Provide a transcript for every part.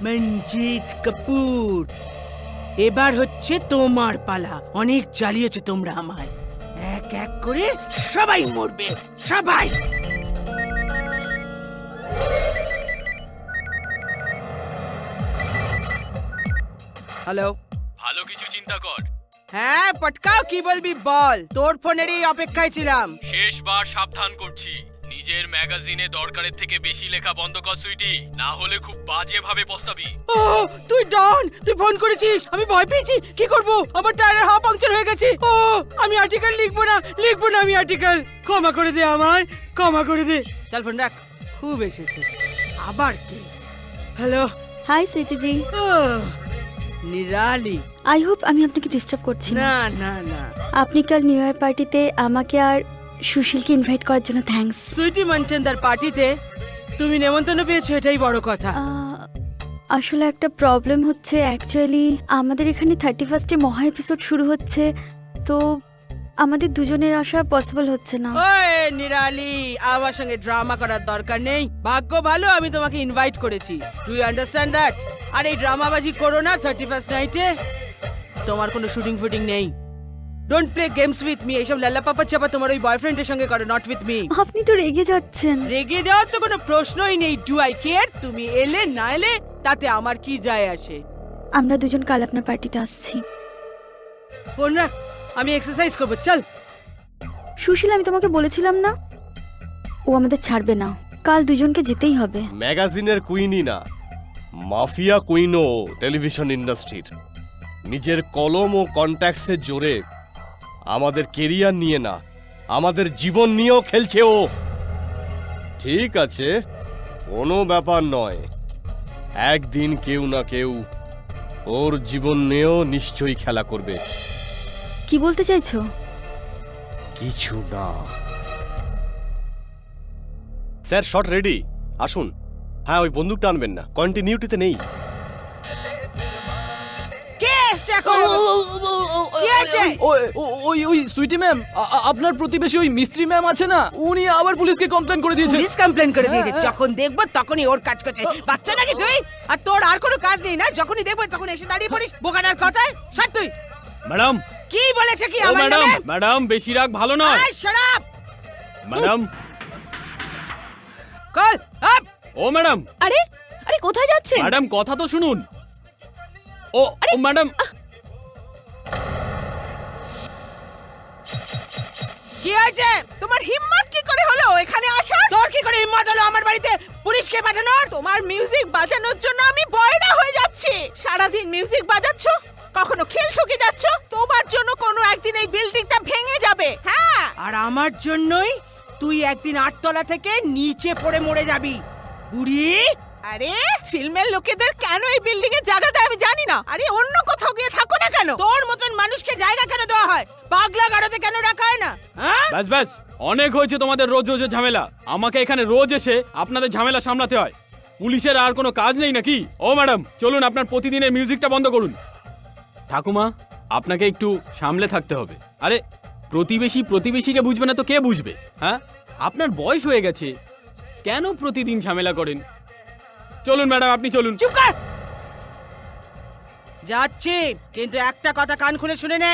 মঞ্জিত কাপুর, এবার হচ্ছে তোমার পালা। অনেক জ্বালিয়েছো তোমরা আমায়, এক এক করে সবাই মরবে, সবাই। হ্যালো, ভালো কিছু চিন্তা কর। হ্যাঁ পটকাও, কি বলবি বল, তোর ফোনেরই অপেক্ষায় ছিলাম। শেষবার সাবধান করছি, নিজের ম্যাগাজিনে দরকারের থেকে বেশি লেখা বন্ধ কর সুইটি, না হলে খুব বাজে ভাবে পস্তাবি। ও তুই ডন, তুই ফোন করেছিস, আমি ভয় পেয়েছি। কি করব, আমার টায়ারের হাওয়া পাংচার হয়ে গেছে। ও আমি আর্টিকেল লিখবো না আমি আর্টিকেল। ক্ষমা করে দে আমায়, ক্ষমা করে দে। চল ফোন রাখ, খুব এসেছে। আবার কি? Hello. Hi sweety ji. Nirali. I hope আমি আপনাকে ডিস্টার্ব করছি না। না না না, আপনি কাল নিউ ইয়ার পার্টিতে আমাকে আর সুশীলকে ইনভাইট করার জন্য থ্যাঙ্কস। সুইটি মনচন্দার পার্টিতে তুমি নেমন্তন্ন পেয়েছো, এটাই বড় কথা। আসলে একটা প্রবলেম হচ্ছে, অ্যাকচুয়ালি আমাদের এখানে 31 মহা এপিসোড শুরু হচ্ছে, তো আমাদের দুজনের আসা পসিবল হচ্ছে না। ওই নিরালি, আমার সঙ্গে ড্রামা করার দরকার নেই। ভাগ্য ভালো আমি তোমাকে ইনভাইট করেছি। Do you understand that? আর এই ড্রামাবাজি করো না 31st নাইটে। তোমার কোনো শুটিং ফুটিং নেই। Don't play games with me. এইসব লাল্লা পাপা চাপা তোমার ওই বয়ফ্রেন্ডের সঙ্গে করো, নট উইথ মি। আপনি তো রেগে যাচ্ছেন। রেগে যাওয়ার তো কোনো প্রশ্নই নেই। Do eye care? তুমি এলে না এলে তাতে আমার কি যায় আসে? আমরা দুজন কাল আপনার পার্টিতে আসছি। ফোন রাখ, আমি এক্সারসাইজ করবো, চল। সুশীল, আমি তোমাকে বলেছিলাম না ও আমাদের ছাড়বে না। কাল দুজনকে যেতেই হবে। ম্যাগাজিনের কুইনই না, মাফিয়া কুইনও টেলিভিশন ইন্ডাস্ট্রির। নিজের কলম ও কন্ট্যাক্টসের জোরে আমাদের কেরিয়ার নিয়ে না, আমাদের জীবন নিয়েও খেলছে ও। ঠিক আছে, কোনো ব্যাপার নয়, একদিন কেউ না কেউ ওর জীবন নিয়েও নিশ্চয়ই খেলা করবে। কি বলতে চাইছো? কিছু না। স্যার, শট রেডি, আসুন। হ্যাঁ, ওই বন্দুকটা আনবেন না, কন্টিনিউটিতে নেই। কে এসছে এখন? কি আছে? ওই সুইটি ম্যাম, আপনার প্রতিবেশী ওই মিস্ত্রি ম্যাম আছে না, উনি আবার পুলিশকে কমপ্লেন করে দিয়েছে। পুলিশ কমপ্লেন করে দিয়েছে? যখন দেখবো তখনই ওর কাজ করছে। বাচ্চা নাকি তুই? আর তোর আর কোনো কাজ নেই না? যখনই দেখবো তখন এসে দাঁড়িয়ে পড়িস বোকাটার কথায়। সর তুই। ম্যাডাম, কি বলেছে কি ও আমার ম্যাডাম, নামে? ম্যাডাম বেশি রাগ ভালো নয়। এই shut up. Madam, call up. ও ম্যাডাম, আরে আরে কোথায় যাচ্ছেন? ম্যাডাম কথা তো শুনুন। ও ম্যাডাম, কি হয়েছে? তোমার হিম্মত কি করে হলো এখানে আসার? তোর কি করে হিম্মত হলো আমার বাড়িতে পুলিশকে পাঠানোর? তোমার মিউজিক বাজানোর জন্য আমি বয়রা হয়ে যাচ্ছি। সারাদিন মিউজিক বাজাচ্ছো, কখনো খেল ঠুকে যাচ্ছ। তোমার জন্য কোনো একদিন এই বিল্ডিংটা ভেঙে যাবে। হ্যাঁ, আর আমার জন্যই তুই একদিন 8 তলা থেকে নিচে পড়ে মরে যাবি বুড়ি। আরে ফিল্মের লোকেদের কেন এই বিল্ডিং এ জায়গা দেয় আমি জানি না। আরে অন্য কোথাও গিয়ে থাকো না কেন? তোর মতন মানুষকে জায়গা কেন দেওয়া হয়? পাগলা গাড়োতে কেন রাখা হয় না? হ্যাঁ, ব্যাস ব্যাস, অনেক হয়েছে তোমাদের রোজ রোজের ঝামেলা। আমাকে এখানে রোজ এসে আপনাদের ঝামেলা সামলাতে হয়। পুলিশের আর কোনো কাজ নেই নাকি? ও ম্যাডাম, চলুন আপনার প্রতিদিনের মিউজিকটা বন্ধ করুন। ঠাকুমা, আপনাকে একটু সামলে থাকতে হবে। আরে প্রতিবেশীকে বুঝবে না তো কে বুঝবে? হ্যাঁ, আপনার বয়স হয়ে গেছে, কেন প্রতিদিন ঝামেলা করেন? চলুন ম্যাডাম, আপনি চলুন। চুপ কর। যাচ্ছি, কিন্তু একটা কথা কান খুলে শুনে নে।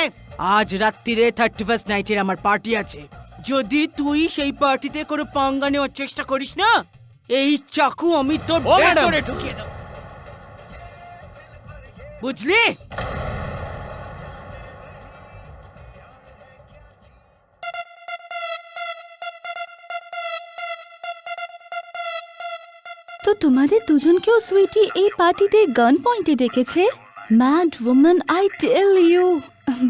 আজ রাত্রিরে 31st নাইটের আমার পার্টি আছে। যদি তুই সেই পার্টিতে কোনো পাঙ্গা নেওয়ার চেষ্টা করিস না, এই চাকু আমি তোর ও ম্যাডাম! ভেতরে ঢুকিয়ে দেব, বুঝলি? তো তোমাদের দুজনকেও সুইটি এই পার্টিতে গান পয়েন্টে ডেকেছে? Mad woman, I tell you.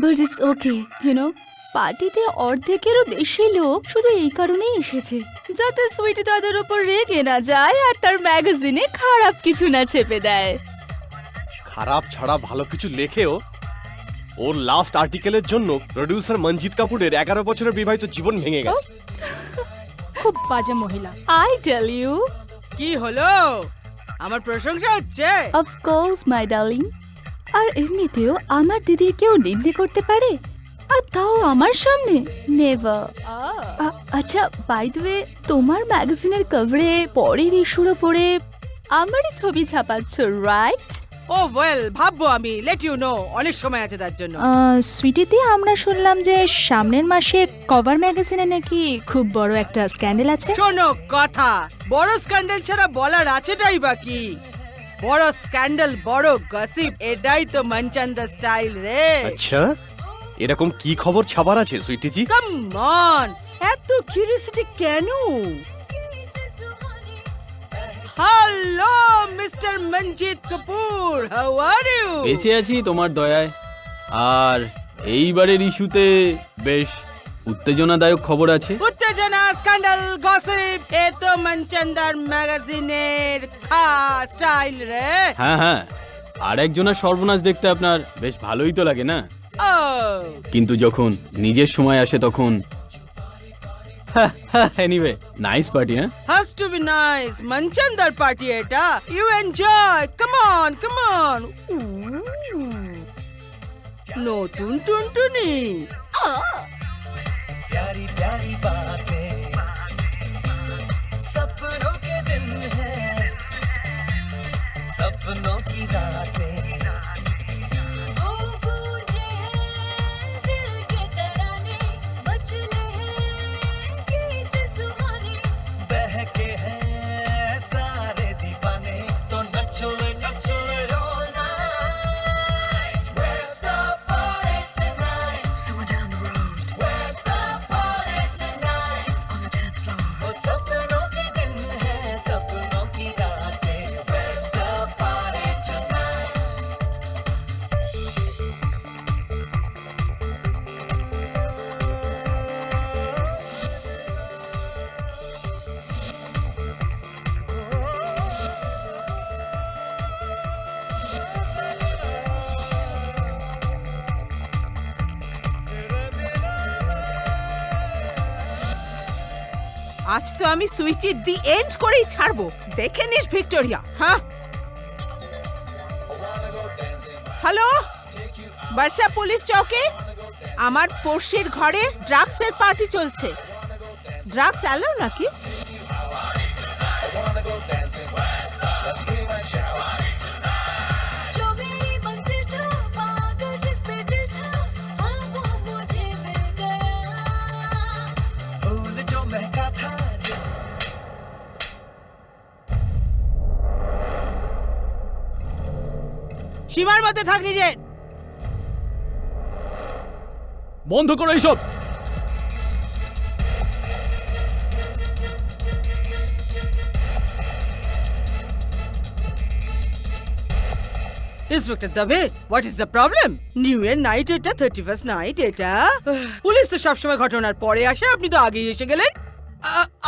But it's okay, you know, পার্টিতে অর্ধেকেরও বেশি লোক শুধু এই কারণেই এসেছে যাতে সুইটি তাদের উপর রেগে না যায় আর তার ম্যাগাজিনে খারাপ কিছু না চেপে দেয়। খারাপ ছাড়া ভালো কিছু লেখেও। ওর লাস্ট আর্টিকেলের জন্য প্রোডিউসার মঞ্জিত কাপুরের 11 বছরের বিবাহিত জীবন ভেঙে গেছে। খুব বাজে মহিলা, আই টেল ইউ। কি হলো? আমার প্রশংসা হচ্ছে? Of course my darling. আর এমনিতেও আমার দিদির কেউ নিন্দে করতে পারে, আর তাও আমার সামনে? নেভার। আচ্ছা, বাই দ্য ওয়ে, তোমার ম্যাগাজিনের কভারে পরের ইস্যুর ওপরে আমারই ছবি ছাপাচ্ছ, রাইট? ও ওয়েল, ভাববো আমি, লেট ইউ নো, অনেক সময় আছে তার জন্য। সুইটিতে আমরা শুনলাম যে সামনের মাসে কভার ম্যাগাজিনে নাকি খুব বড় একটা স্ক্যান্ডেল আছে। শোনো কথা, বড় স্ক্যান্ডাল ছাড়া বলার আছেটাই বাকি। বড় স্ক্যান্ডাল, বড় গসিপ, এটাই তো মনচন্দা স্টাইল রে। আচ্ছা, এরকম কি খবর ছাপার আছে সুইটিজি? কাম অন, এত কিউরিওসিটি কেন? Hello mister Manjit Kapoor, how are you? বেঁচে আছি তোমার দয়ায়। আর এইবারের ইস্যুতে বেশ উত্তেজনাদায়ক খবর আছে। উত্তেজনা, স্ক্যান্ডাল, গসিপ, এ তো মনচন্দার ম্যাগাজিনের খাস স্টাইল রে। হ্যাঁ হ্যাঁ, আর একজনের সর্বনাশ দেখতে আপনার বেশ ভালোই তো লাগে না? ও, কিন্তু যখন নিজের সময় আসে তখন এনিওয়ে, নাইস পার্টি। হ্যাঁ, has to be nice. মনচন্দার পার্টি এটা। You enjoy. Come on, come on. নতুন টুনটুনি। प्यारी प्यारी बातें सपनों के दिन है सपनों की रातें बहके हैं सारे दीवाने तो नचो नचो all night. Where's the party tonight? Somewhere down the road. Where's the party tonight? On the dance floor. वो सपनों के दिन है सपनों की रातें. Where's the party tonight? আজ তো আমি সুইটির দি এন্ড করেই ছাড়বো, দেখে নিস ভিক্টোরিয়া। হ্যাঁ, হ্যালো বর্ষা পুলিশ চৌকি, আমার পড়শির ঘরে ড্রাগসের পার্টি চলছে। ড্রাগস অ্যালাউ নাকি? फूल जो महका था সীমার মধ্যে থাক নিজে। বন্ধ করো এইসব। Inspector Deb, what is the problem? New year night এটা, 31st নাইট এটা। পুলিশ তো সবসময় ঘটনার পরে আসে, আপনি তো আগেই এসে গেলেন।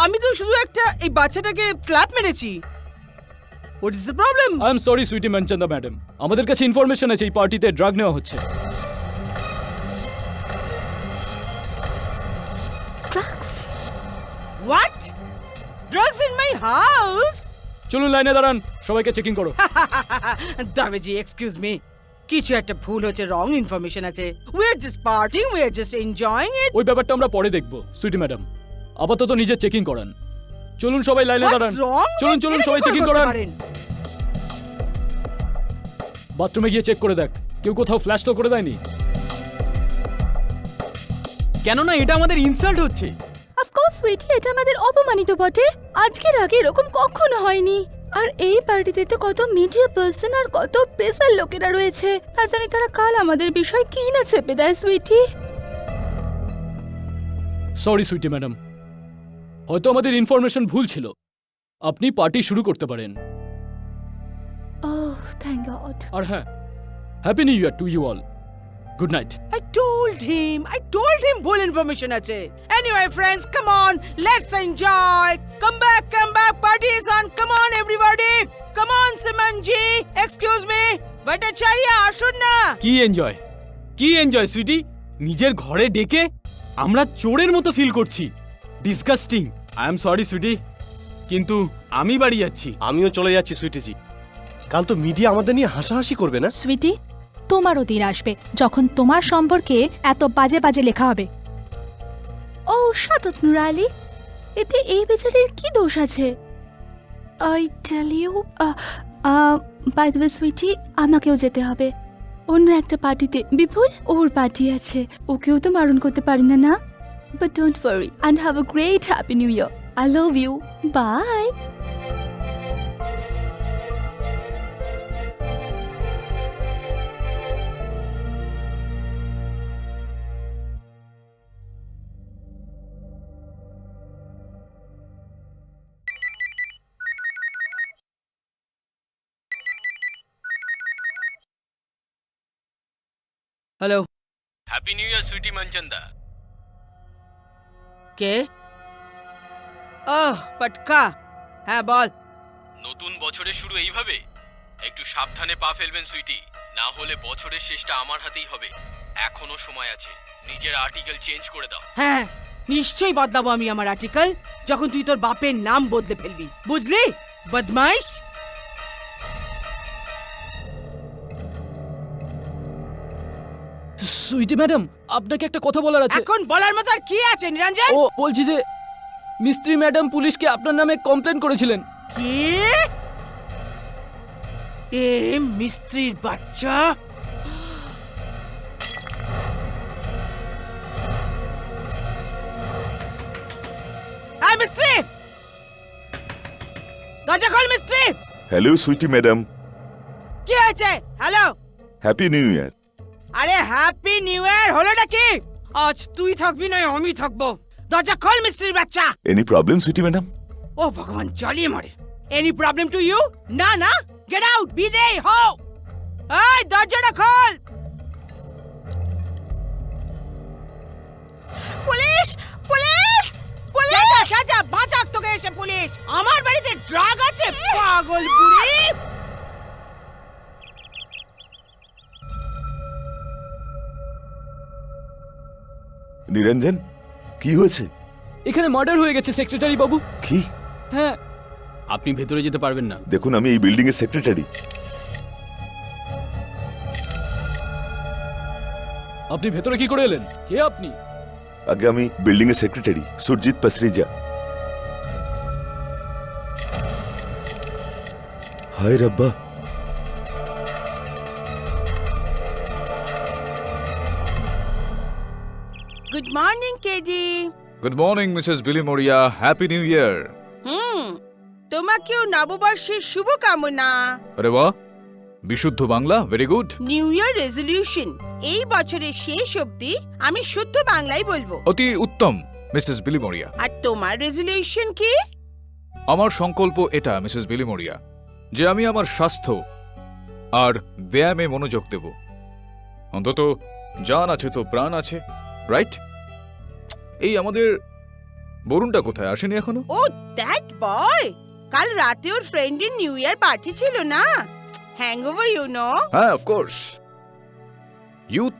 আমি তো শুধু একটা এই বাচ্চাটাকে স্ল্যাপ মেরেছি। What is the problem? I am sorry sweety Manchanda madam, আমাদের কাছে ইনফরমেশন আছে এই পার্টিতে ড্রাগ নেওয়া হচ্ছে। Drugs? What? Drugs in my house? চলুন লাইনে দাঁড়ান, সবাইকে চেকিং করো। দাবেজি, এক্সকিউজ মি, কিছু একটা ভুল হচ্ছে, রং ইনফরমেশন আছে। We are just parting, we are just enjoying it. ওই ব্যাপারটা আমরা পরে দেখবো সুইটি ম্যাডাম, আপাতত নিজে চেকিং করান। চলুন সবাই লাইনে দাঁড়ান, চলুন চলুন সবাই চেকিং করান। বাথরুমে গিয়ে চেক করে দেখ, কেউ কোথাও ফ্ল্যাশ তো করে দেয়নি। কেননা এটা আমাদের ইনসাল্ট হচ্ছে। অফকোর্স সুইটি, এটা আমাদের অপমানিত বটে। আজকের আগে এরকম কখনো হয়নি। আর এই পার্টিতে তো কত মিডিয়া পার্সন আর কত প্রেসার লোকেরা রয়েছে, না জানি তারা কাল আমাদের বিষয় কি না চেপে দেয়। সুইটি, সরি সুইটি ম্যাডাম, হয়তো আমাদের ইনফরমেশন ভুল ছিল। আপনি পার্টি শুরু করতে পারেন। ওহ থ্যাংক গড। আর হ্যাঁ, happy new year to you all. Good night. I told him ভুল ইনফরমেশন আছে। Anyway friends, come on, let's enjoy. Come back, party is on. Come on everybody. Come on Simanji, excuse me. Bhattacharya, আসুন না। কি enjoy, কি enjoy Sweety? নিজের ঘরে ডেকে আমরা চোরের মতো ফিল করছি। Disgusting. I am sorry Sweety, কিন্তু আমি বাড়ি যাচ্ছি। আমিও চলে যাচ্ছি সুইটিজি। কাল তো মিডিয়া আমাদের নিয়ে হাসাহাসি করবে না? সুইটি, তোমারও দিন আসবে যখন তোমার সম্পর্কে এত বাজে বাজে লেখা হবে। ও শাট আপ নুরালি, এতে এই বেচারির কি দোষ আছে? I tell you by the way Sweety, আমাকেও যেতে হবে অন্য একটা পার্টিতে। বিপুল, ওর পার্টি আছে, ওকেও তো বারণ করতে পারি না, না? But don't worry and have a great happy new year. I love you, bye. Hello, happy new year sweety Manchanda. কে? ওহ পটকা, হ্যাঁ বল। নতুন বছরের শুরু এইভাবে? একটু সাবধানে পা ফেলবেন সুইটি, না হলে বছরের শেষটা আমার হাতেই হবে। এখনো সময় আছে, নিজের আর্টিকেল চেঞ্জ করে দাও। হ্যাঁ, নিশ্চয়ই বদলাবো আমি আমার আর্টিকেল, যখন তুই তোর বাপের নাম বদলে ফেলবি, বুঝলি বদমাইশ? সুইটি ম্যাডাম, আপনাকে একটা কথা বলার আছে। এখন বলার মতো আর কি আছে নিরঞ্জন? ও বলছি যে মিস্ত্রি ম্যাডাম পুলিশকে আপনার নামে কমপ্লেন করেছিলেন। কি? এ মিস্ত্রির বাচ্চা! এই মিস্ত্রি, দরজা খোল মিস্ত্রি। হ্যালো সুইটি ম্যাডাম, কি হয়েছে? হ্যালো, হ্যাপি নিউ ইয়ার। আরে হ্যাপি নিউ ইয়ার হলোটা কি? আজ তুই থাকবি না আমি থাকবো। দরজা খোল মিস্ত্রির বাচ্চা। Any problem sweety madam? ও ভগবান, জ্বালিয়ে মারে। Any problem to you? না না, গেট আউট, বিদে হো। এই দরজাটা খোল। Police, police, police! যা যা, বাঁচাক তোকে এসে পুলিশ। আমার বাড়িতে ড্রাগ আছে, পাগল বুড়ি। নিরঞ্জন, কি হয়েছে? এখানে মার্ডার হয়ে গেছে সেক্রেটারি বাবু। কি? হ্যাঁ। আপনি ভেতরে যেতে পারবেন না। দেখুন, আমি এই বিল্ডিং এর সেক্রেটারি। আপনি ভেতরে কি করে এলেন? কে আপনি? আগে আমি বিল্ডিং এর সেক্রেটারি সুরজিৎ পাসরিজা। হায় রব্বা, good morning KD. Good morning Mrs Billimoria, happy new ইয়ার। তোমাকেও নববর্ষের শুভকামনা। আরে বাহ, বিশুদ্ধ Bangla, very good. New year resolution, এই বছরের শেষ অবধি আমি শুদ্ধ বাংলাই বলবো। অতি উত্তম মিসেস বিলি মরিয়া। আর তোমার রেজলিউশন কি? আমার সংকল্প এটা মিসেস বিলি মরিয়া, যে আমি আমার স্বাস্থ্য আর ব্যায়ামে মনোযোগ দেব। অন্তত জান আছে তো প্রাণ আছে, রাইট? এই আমাদের বরুণটা কোথায়, আসেনি এখনো? ও দ্যাট বয়, কাল রাতে ওর ফ্রেন্ডের নিউ ইয়ার পার্টি ছিল না, হ্যাংওভার ইউ নো। হ্যাঁ, অফকোর্স। ইউথ।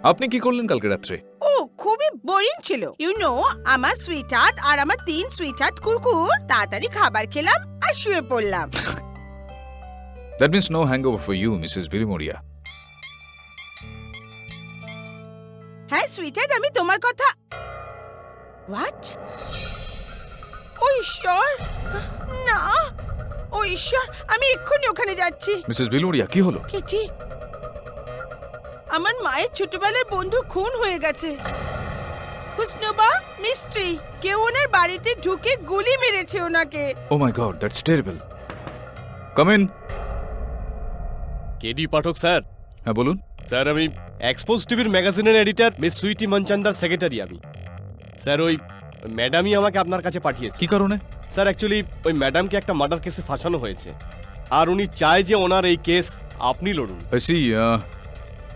আপনি কি করলেন কালকে রাত্রে? ও খুবই বোরিং ছিল। ইউ নো, আমার সুইটহার্ট আর আমার 3 সুইটহার্ট কুকুর তাড়াতাড়ি খাবার খেলাম আর শুয়ে পড়লাম। That means no hangover for you Mrs Billimoria. হ্যাঁ সুইটহার্ট, আমি তোমার কথা। হোয়াট? ও ঈশ্বর, না, ও ঈশ্বর, আমি এক্ষুনি ওখানে যাচ্ছি। মিসেস বিলি মরিয়া, কি হলো? কেটি, আমার মায়ের ছোটবেলার বন্ধু খুন হয়ে গেছে। হুসনুবা মিস্ত্রি, কেউ ওনার বাড়িতে ঢুকে গুলি মেরেছে ওনাকে। Oh my God, that's terrible. Come in. KD Pathak sir. হ্যাঁ বলুন। স্যার, আমি এক্সপোজ টিভির ম্যাগাজিনের এডিটর মিস সুইটি মনচান্দার সেক্রেটারি আমি। স্যার, ওই ম্যাডামই আমাকে আপনার কাছে পাঠিয়েছে। কি কারণে? স্যার, অ্যাকচুয়ালি ওই ম্যাডামকে একটা মার্ডার কেসে ফাঁসানো হয়েছে, আর উনি চায় যে ওনার এই কেস আপনি লড়ুন। আইসি,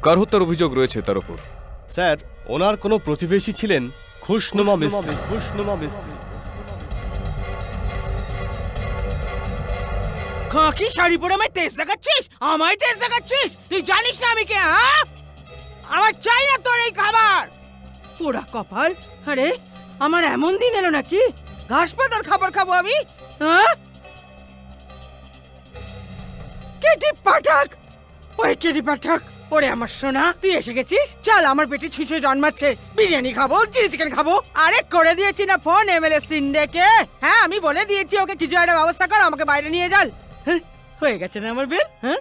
কার হত্যার অভিযোগ রয়েছে তার উপর? স্যার, ওনার কোনো প্রতিবেশী ছিলেন খুশনুমা মিস্ত্রি। খুশনুমা মিস্ত্রি। খাকি শাড়ি পরে আমায় তেজ দেখাচ্ছিস? আমায় তেজ দেখাচ্ছিস? তুই জানিস না আমি কে? হ্যাঁ, আমার চাই না তোর এই খাবার। পোড়া কপাল। আরে আমার এমন দিন এলো নাকি ঘাস পাতার খাবার খাবো আমি? হ্যাঁ, কেটি পাঠক, ওই কেটি পাঠক, ওরে আমার সোনা, তুই এসে গেছিস? চল, আমার পেটে ছুঁচো জন্মাচ্ছে। বিরিয়ানি খাবো, চিলি চিকেন খাবো। আরে করে দিয়েছি না ফোন এমএলএ সিন্ডেকে। হ্যাঁ, আমি বলে দিয়েছি ওকে কিছু একটা ব্যবস্থা কর, আমাকে বাইরে নিয়ে যান। হ্যাঁ, হয়ে গেছে না আমার বিল? হ্যাঁ,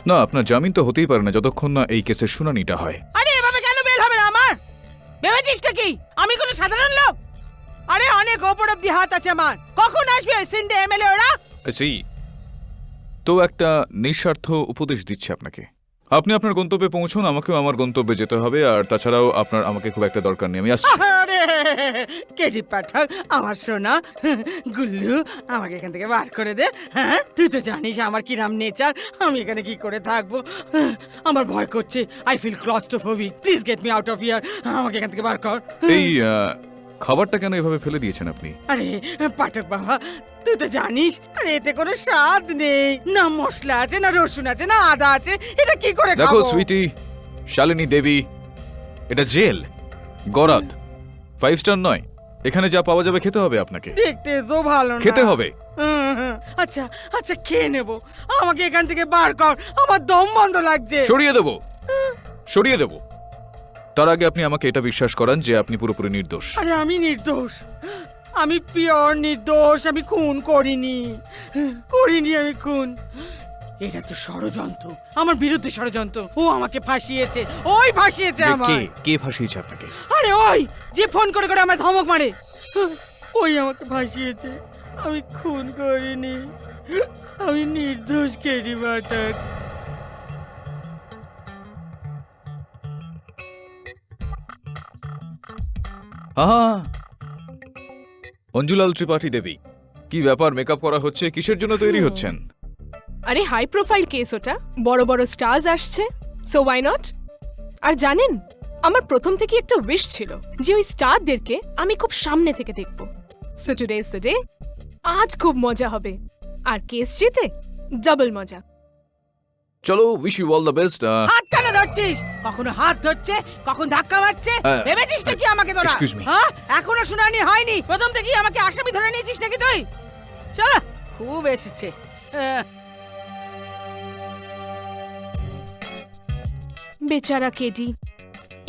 না, আপনার জামিন তো হতেই পারে না যতক্ষণ না এই কেসের শুনানিটা হয়। আরে এভাবে কেন বেল হবে না আমার? ভেবেছিসটা কি আমি কোনো সাধারণ লোক? আরে অনেক ওপর অব্দি হাত আছে আমার। কখন আসবে ওই সিন্ডে এমএলএ ওরা? সেই তো একটা নিঃস্বার্থ উপদেশ দিচ্ছে আপনাকে। আপনি আপনার গন্তব্যে পৌঁছুন, আমাকেও আমার গন্তব্যে যেতে হবে। আর তাছাড়াও আপনার আমাকে খুব একটা দরকার নেই, আমি আসছি। আরে কেডি পাঠাক, আমার সোনা গুল্লু, আমাকে এখান থেকে বার করে দে। হ্যাঁ, তুই তো জানিস আমার কিরাম নেচার, আমি এখানে কি করে থাকবো? আমার ভয় করছে। I feel claustrophobic. Please get me out of here. আমাকে এখান থেকে বার কর। এই খাবারটা কেন এভাবে ফেলে দিয়েছেন আপনি? আরে পাঠক বাবা, তুই তো জানিস, আরে এতে কোনো স্বাদ নেই। না মশলা আছে, না রসুন আছে, না আদা আছে। এটা কি করে দেখো খাবো? সুইটি, শালিনী দেবী, এটা জেল, গরাদ, 5 স্টার নয়। এখানে যা পাওয়া যাবে খেতে হবে আপনাকে। দেখতে তো ভালো না। খেতে হবে। আচ্ছা আচ্ছা, খেয়ে নেবো। আমাকে এখান থেকে বার কর, আমার দম বন্ধ লাগছে। সরিয়ে দেব, সরিয়ে দেব। তার আগে আপনি আমাকে এটা বিশ্বাস করান যে আপনি পুরোপুরি নির্দোষ। আরে আমি নির্দোষ, আমি পিওর নির্দোষ। আমি খুন করিনি, আমি খুন। এটা তো ষড়যন্ত্র, আমার বিরুদ্ধে ষড়যন্ত্র। ও আমাকে ফাঁসিয়েছে, ওই ফাঁসিয়েছে যে আমায়। কে ফাঁসিয়েছে আপনাকে? আরে ওই যে ফোন করে করে আমার ধমক মারে, ওই আমাকে ফাঁসিয়েছে। আমি খুন করিনি, আমি নির্দোষ। কেডি পাঠক, আহা, অঞ্জুলাল ত্রিপাঠী দেবী, কি ব্যাপার? মেকআপ করা হচ্ছে, কিসের জন্য তৈরি হচ্ছেন? আরে হাই প্রোফাইল কেস ওটা, বড় বড় স্টার্স আসছে, সো ওয়াই নট। আর জানেন, আমার প্রথম থেকে একটা উইশ ছিল যে ওই স্টারদেরকে আমি খুব সামনে থেকে দেখব। So today is the day. আজ খুব মজা হবে, আর কেস জিতে ডাবল মজা। চলো, wish you all the best. হাত কেন ধরছিস? কখনো হাত ধরছে, কখন ধাক্কা মারছে। ভেবেছিস কি আমাকে তোরা? Excuse me. হ্যাঁ, এখনো শুনানি হয়নি। প্রথম থেকেই আমাকে আসামি ধরে নিয়েছিস নাকি তুই? চল, খুব এসেছে। বেচারা কেডি,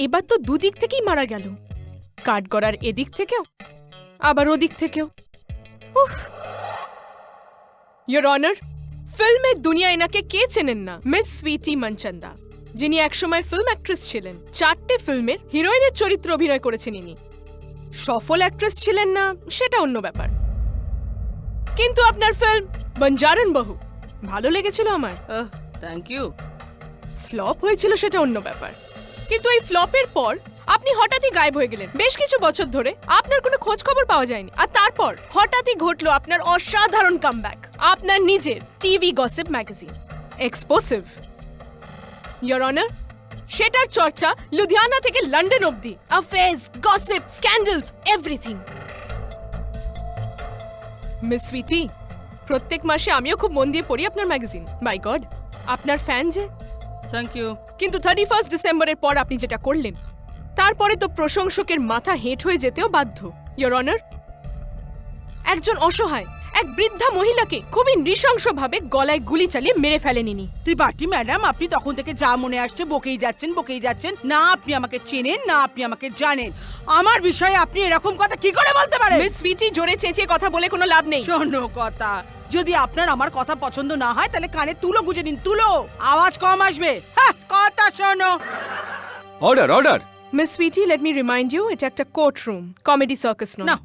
এবার তো দুদিক থেকেই মারা গেল। কাঠগড়ার এদিক থেকেও, আবার ওদিক থেকেও। ইয়োর অনার, ফিল্মের দুনিয়া এনাকে কে চেনেন না? মিস সুইটি মনচন্দা, যিনি একসময় ফিল্ম অ্যাক্ট্রেস ছিলেন। 4টে ফিল্মের হিরোইনের চরিত্র অভিনয় করেছেন ইনি। সফল অ্যাক্ট্রেস ছিলেন না সেটা অন্য ব্যাপার, কিন্তু আপনার ফিল্ম বঞ্জারন বহু ভালো লেগেছিল আমার। Thank you. ফ্লপ হয়েছিল সেটা অন্য ব্যাপার, কিন্তু এই ফ্লপের পর আপনি হঠাৎই গায়েব হয়ে গেলেন। বেশ কিছু বছর ধরে আপনার কোনো খোঁজ খবর পাওয়া যায়নি। আর তারপর হঠাৎই ঘটলো আপনার অসাধারণ কামব্যাক, আপনার নিজের টিভি গসিপ ম্যাগাজিন এক্সপোসিভ। ইয়োর অনার, সেটার চর্চা লুধিয়ানা থেকে লন্ডন অবধি। Affairs, gossip, scandals, everything. Miss sweety, প্রত্যেক মাসে আমিও খুব মন দিয়ে পড়ি আপনার ম্যাগাজিন। বাই গড, আপনার ফ্যান যে। Thank you. কিন্তু 31 ডিসেম্বরের পর আপনি যেটা করলেন, তারপরে তো প্রশংসকের মাথা হেঁট হয়ে যেতেও বাধ্য। ইয়োর অনার, একজন অসহায় এক বৃদ্ধা মহিলাকে খুবই নৃশংসভাবে গলায় গুলি চালিয়ে মেরে ফেলেন ইনি। ত্রিপাঠী ম্যাডাম, আপনি তখন থেকে যা মনে আসছে বকেই যাচ্ছেন। না আপনি আমাকে চেনেন, না আপনি আমাকে জানেন। আমার বিষয়ে আপনি এরকম কথা কি করে বলতে পারেন? মিস সুইটি, জোরে চেঁচিয়ে কথা বলে কোনো লাভ নেই। শোনো কথা, যদি আপনার আমার কথা পছন্দ না হয় তাহলে কানে তুলো গুজে দিন, তুলো, আওয়াজ কম আসবে। হ্যাঁ, কথা শোনো। Order order. Miss Sweety, let me remind you, এটা একটা কোর্ট রুম, কমেডি সার্কাস না, নয়।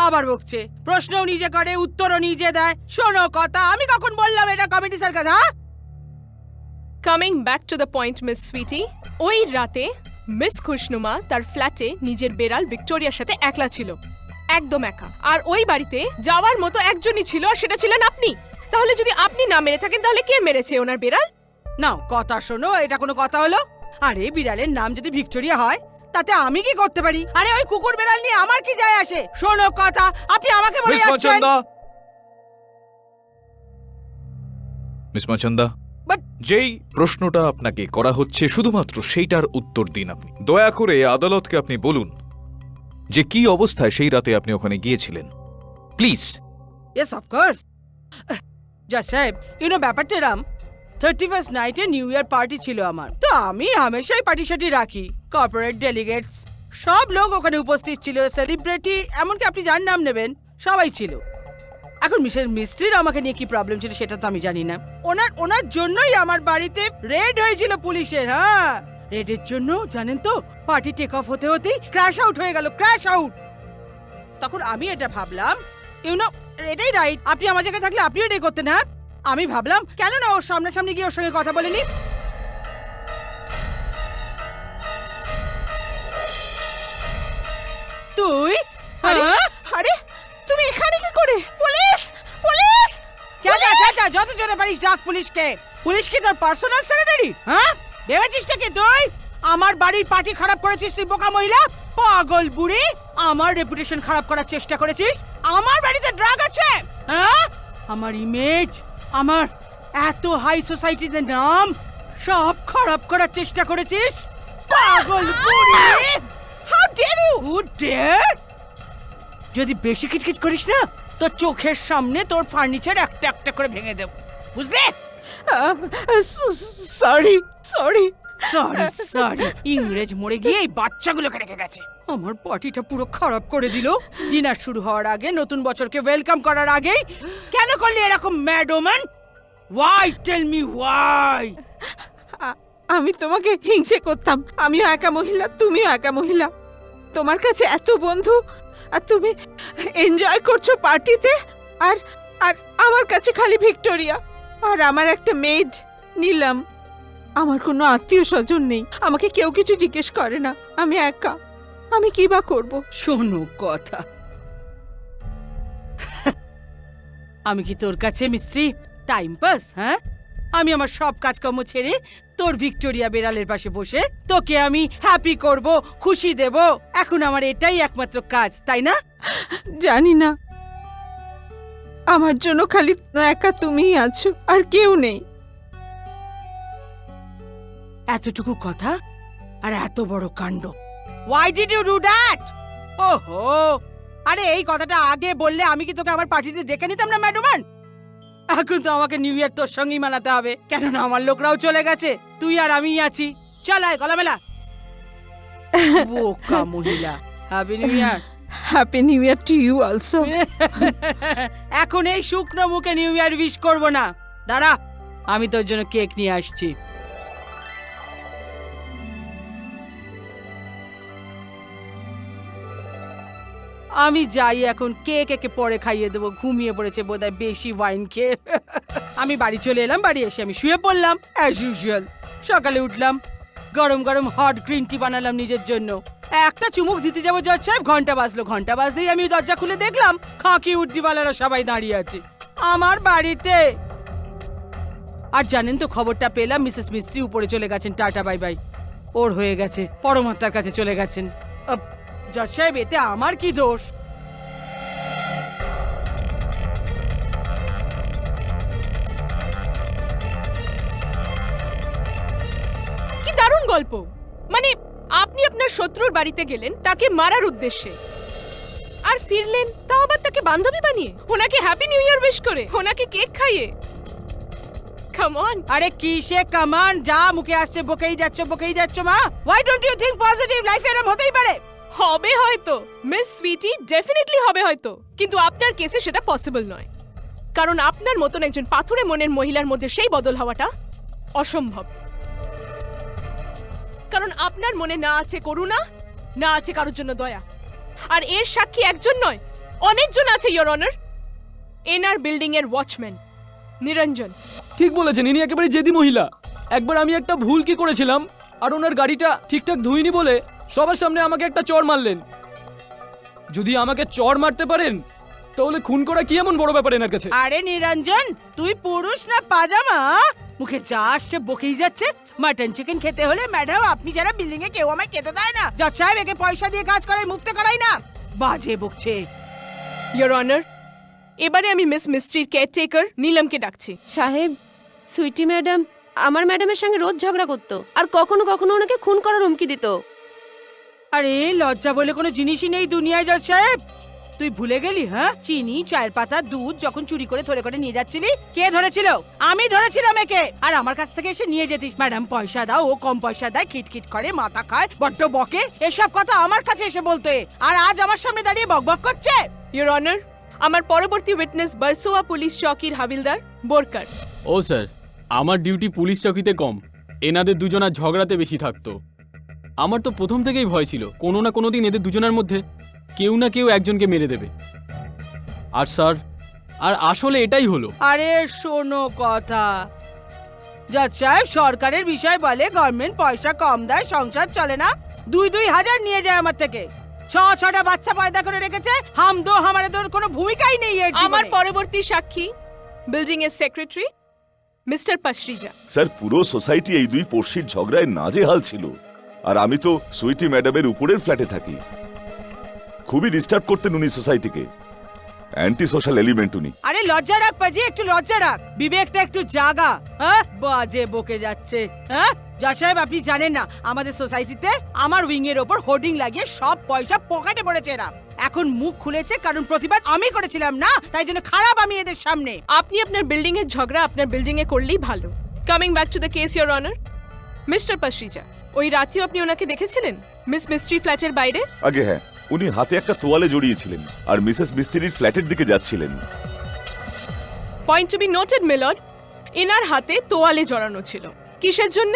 আবার বকছে। প্রশ্নও নিজে করে, উত্তরও নিজে দেয়। শোনো কথা, আমি কখন বললাম এটা কমেডি সার্কাস? হ্যাঁ, coming back to the point miss Sweety, ওই রাতে মিস খুশনুমা তার ফ্ল্যাটে নিজের বেড়াল ভিক্টোরিয়ার সাথে একলা ছিল, একদম একা। আর ওই বাড়িতে যাওয়ার মতো একজনই ছিল, আর সেটা ছিলেন আপনি। তাহলে যদি আপনি না মেরে থাকেন, তাহলে কে মেরেছে ওনার বেড়াল? নাও কথা শোনো, এটা কোনো কথা হলো? আরে বিড়ালের নাম যদি ভিক্টোরিয়া হয় তাতে আমি কি করতে পারি? আরে ওই কুকুর বেড়াল নিয়ে আমার কি যায় আসে? শোনো কথা, আপনি আমাকে বলে মিস যাচ্ছেন। মনচন্দা, মিস মনচন্দা, But যেই প্রশ্নটা আপনাকে করা হচ্ছে শুধুমাত্র সেইটার উত্তর দিন আপনি। দয়া করে আদালতকে আপনি বলুন যে কি অবস্থায় সেই রাতে আপনি ওখানে গিয়েছিলেন, প্লিজ। yes of course. জাজ সাহেব, ব্যাপারটা এরম, 31st নাইটে নিউ ইয়ার পার্টি ছিল আমার, তো আমি হামেশাই পার্টি সার্টি রাখি। কর্পোরেট ডেলিগেটস সব লোক ওখানে উপস্থিত ছিল, সেলিব্রিটি এমনকি আপনি যার নাম নেবেন সবাই ছিল। এখন মিসেস মিস্ত্রির আমাকে নিয়ে কি প্রবলেম ছিল সেটা তো আমি জানি না। ওনার জন্যই আমার বাড়িতে রেড হয়েছিল পুলিশের। হ্যাঁ, রেডের জন্য জানেন তো পার্টি টেক অফ হতে হতেই ক্র্যাশ আউট হয়ে গেল, ক্র্যাশ আউট। তখন আমি এটা ভাবলাম, এটাই রাইট, আপনি আমার জায়গায় থাকলে আপনিও এটাই করতেন। হ্যাঁ, আমি ভাবলাম কেন না ওর সামনাসামনি গিয়ে ওর সঙ্গে কথা বলিনি। তুই আরে তুমি এখানে কি করে? Police, police! যা যত জোরে পারিস ডাক পুলিশকে। পুলিশ কি তোর পার্সোনাল সেক্রেটারি? হ্যাঁ, ভেবেছিস কি তুই আমার বাড়ির পার্টি খারাপ করেছিস? তুই বোকা মহিলা, পাগল বুড়ি, আমার রেপুটেশন খারাপ করার চেষ্টা করেছিস। আমার বাড়িতে ড্রাগ আছে, হ্যাঁ, আমার ইমেজ, আমার এত হাই সোসাইটিতে নাম সব খারাপ করার চেষ্টা করেছিস, পাগল বুড়ি। How dare you! Who dare! যদি বেশি কিচকিচ করিস না তোর চোখের সামনে তোর ফার্নিচার একটা একটা করে ভেঙে দেব, বুঝলে? Sorry sorry sorry sorry. ইংরেজ মরে গিয়ে এই বাচ্চাগুলোকে রেখে গেছে, আমার পার্টিটা পুরো খারাপ করে দিল। ডিনার শুরু হওয়ার আগে, নতুন বছরকে ওয়েলকাম করার আগে কেন করলি এরকম ম্যাডোম্যান? Why, tell me why? আমি তোমাকে হিংসে করতাম। আমিও একা মহিলা, তুমিও একা মহিলা, তোমার কাছে এত বন্ধু, আর তুমি এনজয় করছো পার্টিতে, আর আর আমার কাছে খালি ভিক্টোরিয়া আর আমার একটা মেড নিলাম। আমার কোনো আত্মীয় স্বজন নেই, আমাকে কেউ কিছু জিজ্ঞেস করে না, আমি একা, আমি কি বা করবো? শোনো কথা, আমি কি তোর কাছে মিস্ত্রি টাইম পাস? হ্যাঁ, আমি আমার সব কাজকর্ম ছেড়ে তোর ভিক্টোরিয়া বেড়ালের পাশে বসে তোকে আমি হ্যাপি করব, খুশি দেব। এখন আমার এটাই একমাত্র কাজ, তাই না? জানি না, আমার জন্য খালি একা তুমিই আছো, আর কেউ নেই। এতটুকু কথা আর এত বড় কাণ্ড। Why did you do that? ওহো, আরে এই কথাটা আগে বললে আমি কি তোকে আমার পার্টিতে ডেকে নিতাম না ম্যাডামান? এখন তো আমাকে নিউ ইয়ার তোর সঙ্গেই মানাতে হবে, কেননা আমার লোকরাও চলে গেছে, তুই আর আমিই আছি। চল আয় গলা মেলা। বোকা মহিলা। Happy new year. Happy new year to you also. এখন এই শুকনো মুখে নিউ ইয়ার উইশ করব না, দাঁড়া, আমি তোর জন্য কেক নিয়ে আসছি। আমি যাই এখন, কেক একে পরে খাইয়ে দেবো, ঘুমিয়ে পড়েছে বোধহয় বেশি ওয়াইন খেয়ে। আমি বাড়ি চলে এলাম, বাড়ি এসে আমি শুয়ে পড়লাম অ্যাজ ইউজুয়াল। সকালে উঠলাম, গরম গরম হট গ্রিন টি বানালাম নিজের জন্য। একটা চুমুক দিতে যাবো জজ সাহেব, ঘন্টা বাজলো, ঘন্টা বাজতেই আমি দরজা খুলে দেখলাম খাকি উর্দিওয়ালারা সবাই দাঁড়িয়ে আছে আমার বাড়িতে। আর জানেন তো, খবরটা পেলাম মিসেস মিস্ত্রি উপরে চলে গেছেন, টাটা বাই বাই, ওর হয়ে গেছে, পরমাত্মার কাছে চলে গেছেন। জজ সাহেব, এতে আমার কি দোষ? কি দারুণ গল্প! মানে আপনি আপনার শত্রুর বাড়িতে গেলেন তাকে মারার উদ্দেশ্যে, আর ফিরলেন তাও আবার তাকে বান্ধবী বানিয়ে, ওনাকে হ্যাপি নিউ ইয়ার উইশ করে, ওনাকে কেক খাইয়ে। Come on! আরে কিসে কামান, যা মুখে আসছে বকেই যাচ্ছ মা। Why don't you think positive? Life এরকম হতেই পারে। হবে হয়তো মিস সুইটি, ডেফিনেটলি হবে হয়তো, কিন্তু আপনার কেসে সেটা পসিবল নয়, কারণ আপনার মতন একজন পাথুরে মনের মহিলার মধ্যে সেই বদল হওয়াটা অসম্ভব। কারণ আপনার মনে না আছে করুণা, না আছে কারোর জন্য দয়া, আর এর সাক্ষী একজন নয় অনেকজন আছে, ইয়োর অনার। এনআর বিল্ডিং এর ওয়াচম্যান নিরঞ্জন। ঠিক বলেছেন, ইনি একেবারে জেদি মহিলা। একবার আমি একটা ভুল কি করেছিলাম, আর ওনার গাড়িটা ঠিকঠাক ধুইনি বলে সবার সামনে আমাকে একটা চড় মারলেন। যদি আমাকে চড় মারতে পারেন তাহলে খুন করা কি এমন বড় ব্যাপার এনার কাছে? আরে নিরঞ্জন, তুই পুরুষ না পাজামা? মুখে যা আসছে বকেই যাচ্ছে। মাটন চিকেন খেতে হলে ম্যাডাম আপনি যারা বিল্ডিং এ কেউ আমায় খেতে দেয় না। জজ সাহেব, একে পয়সা দিয়ে কাজ করে, মুক্ত করাই না, বাজে বকছে। ইয়োর অনার, এবারে আমি মিস মিস্ট্রির কেয়ারটেকার নীলমকে ডাকছি। সাহেব, সুইটি ম্যাডাম আমার ম্যাডামের সঙ্গে রোজ ঝগড়া করতো, আর কখনো কখনো ওনাকে খুন করার হুমকি দিত। আরে লজ্জা বলে কোনো জিনিসই নেই দুনিয়ায় জজ সাহেব। তুই ভুলে গেলি? হ্যাঁ, চিনি, চায়ের পাতা, দুধ যখন চুরি করে ধরে করে নিয়ে যাচ্ছিলি, কে ধরেছিল? আমি ধরেছিলাম একে। আর আমার কাছ থেকে এসে নিয়ে যেতিস, ম্যাডাম পয়সা দাও, ও কম পয়সা দেয়, খিটখিট করে, মাথা খায়, বড্ড বকে, এসব কথা আমার কাছে এসে বলতো এ। আর আজ আমার সামনে দাঁড়িয়ে বকবক করছে। ইওর অনার, আমার পরবর্তী উইটনেস বারসোয়া পুলিশ চৌকির হাবিলদার বোরকার। ও স্যার, আমার ডিউটি পুলিশ চৌকিতে কম, এনাদের দুজনার ঝগড়াতে বেশি থাকতো। আমার তো প্রথম থেকেই ভয় ছিল কোনো না কোনো দিন এদের দুজনের মধ্যে কেউ না কেউ একজনকে মেরে দেবে। আর স্যার, আর আসলে এটাই হলো। আরে শোনো কথা, জজ সাহেব সরকারের বিষয় বলে গভর্নমেন্ট পয়সা কম দেয়, সংসার চলে না, 2,000 নিয়ে যায় আমার থেকে। 6টা বাচ্চা পয়দা করে রেখেছে, হাম দো হামারে দোর কোনো ভূমিকাই নেই এর জীবনে। আমার পরবর্তী সাক্ষী বিল্ডিং এর সেক্রেটারি মিস্টার পাশরিজা। স্যার, পুরো সোসাইটি এই দুই পড়শির ঝগড়ায় নাজেহাল ছিল। আর আমি তো সুইটি ম্যাডামের উপরের ফ্ল্যাটে থাকি। খুবই ডিস্টার্ব করতেন উনি সোসাইটিকে, অ্যান্টি সোশ্যাল এলিমেন্ট উনি। আরে লজ্জা রাখ পাজি, একটু লজ্জা রাখ, বিবেকটা একটু জাগা। হ্যাঁ, বাজে বকে যাচ্ছে। হ্যাঁ জজ সাহেব, আপনি জানেন না আমাদের সোসাইটিতে আমার উইং এর ওপর হোর্ডিং লাগিয়ে সব পয়সা পকেটে পড়েছে এরা। এখন মুখ খুলেছে কারণ প্রতিবাদ আমি করেছিলাম না, তাই জন্য খারাপ আমি এদের সামনে। আপনি আপনার বিল্ডিং এর ঝগড়া আপনার বিল্ডিং এ করলেই ভালো। Coming back to the case your honour, Mister Pasricha, ওই রাতেও আপনি ওনাকে দেখেছিলেন মিস মিস্ট্রি ফ্ল্যাটের বাইরে? আগে হ্যাঁ, উনি হাতে একটা তোয়ালে জড়িয়েছিলেন আর মিসেস মিস্ত্রির ফ্ল্যাটের দিকে যাচ্ছিলেন। Point to be noted milord, এনার হাতে তোয়ালে জড়ানো ছিল। কিসের জন্য?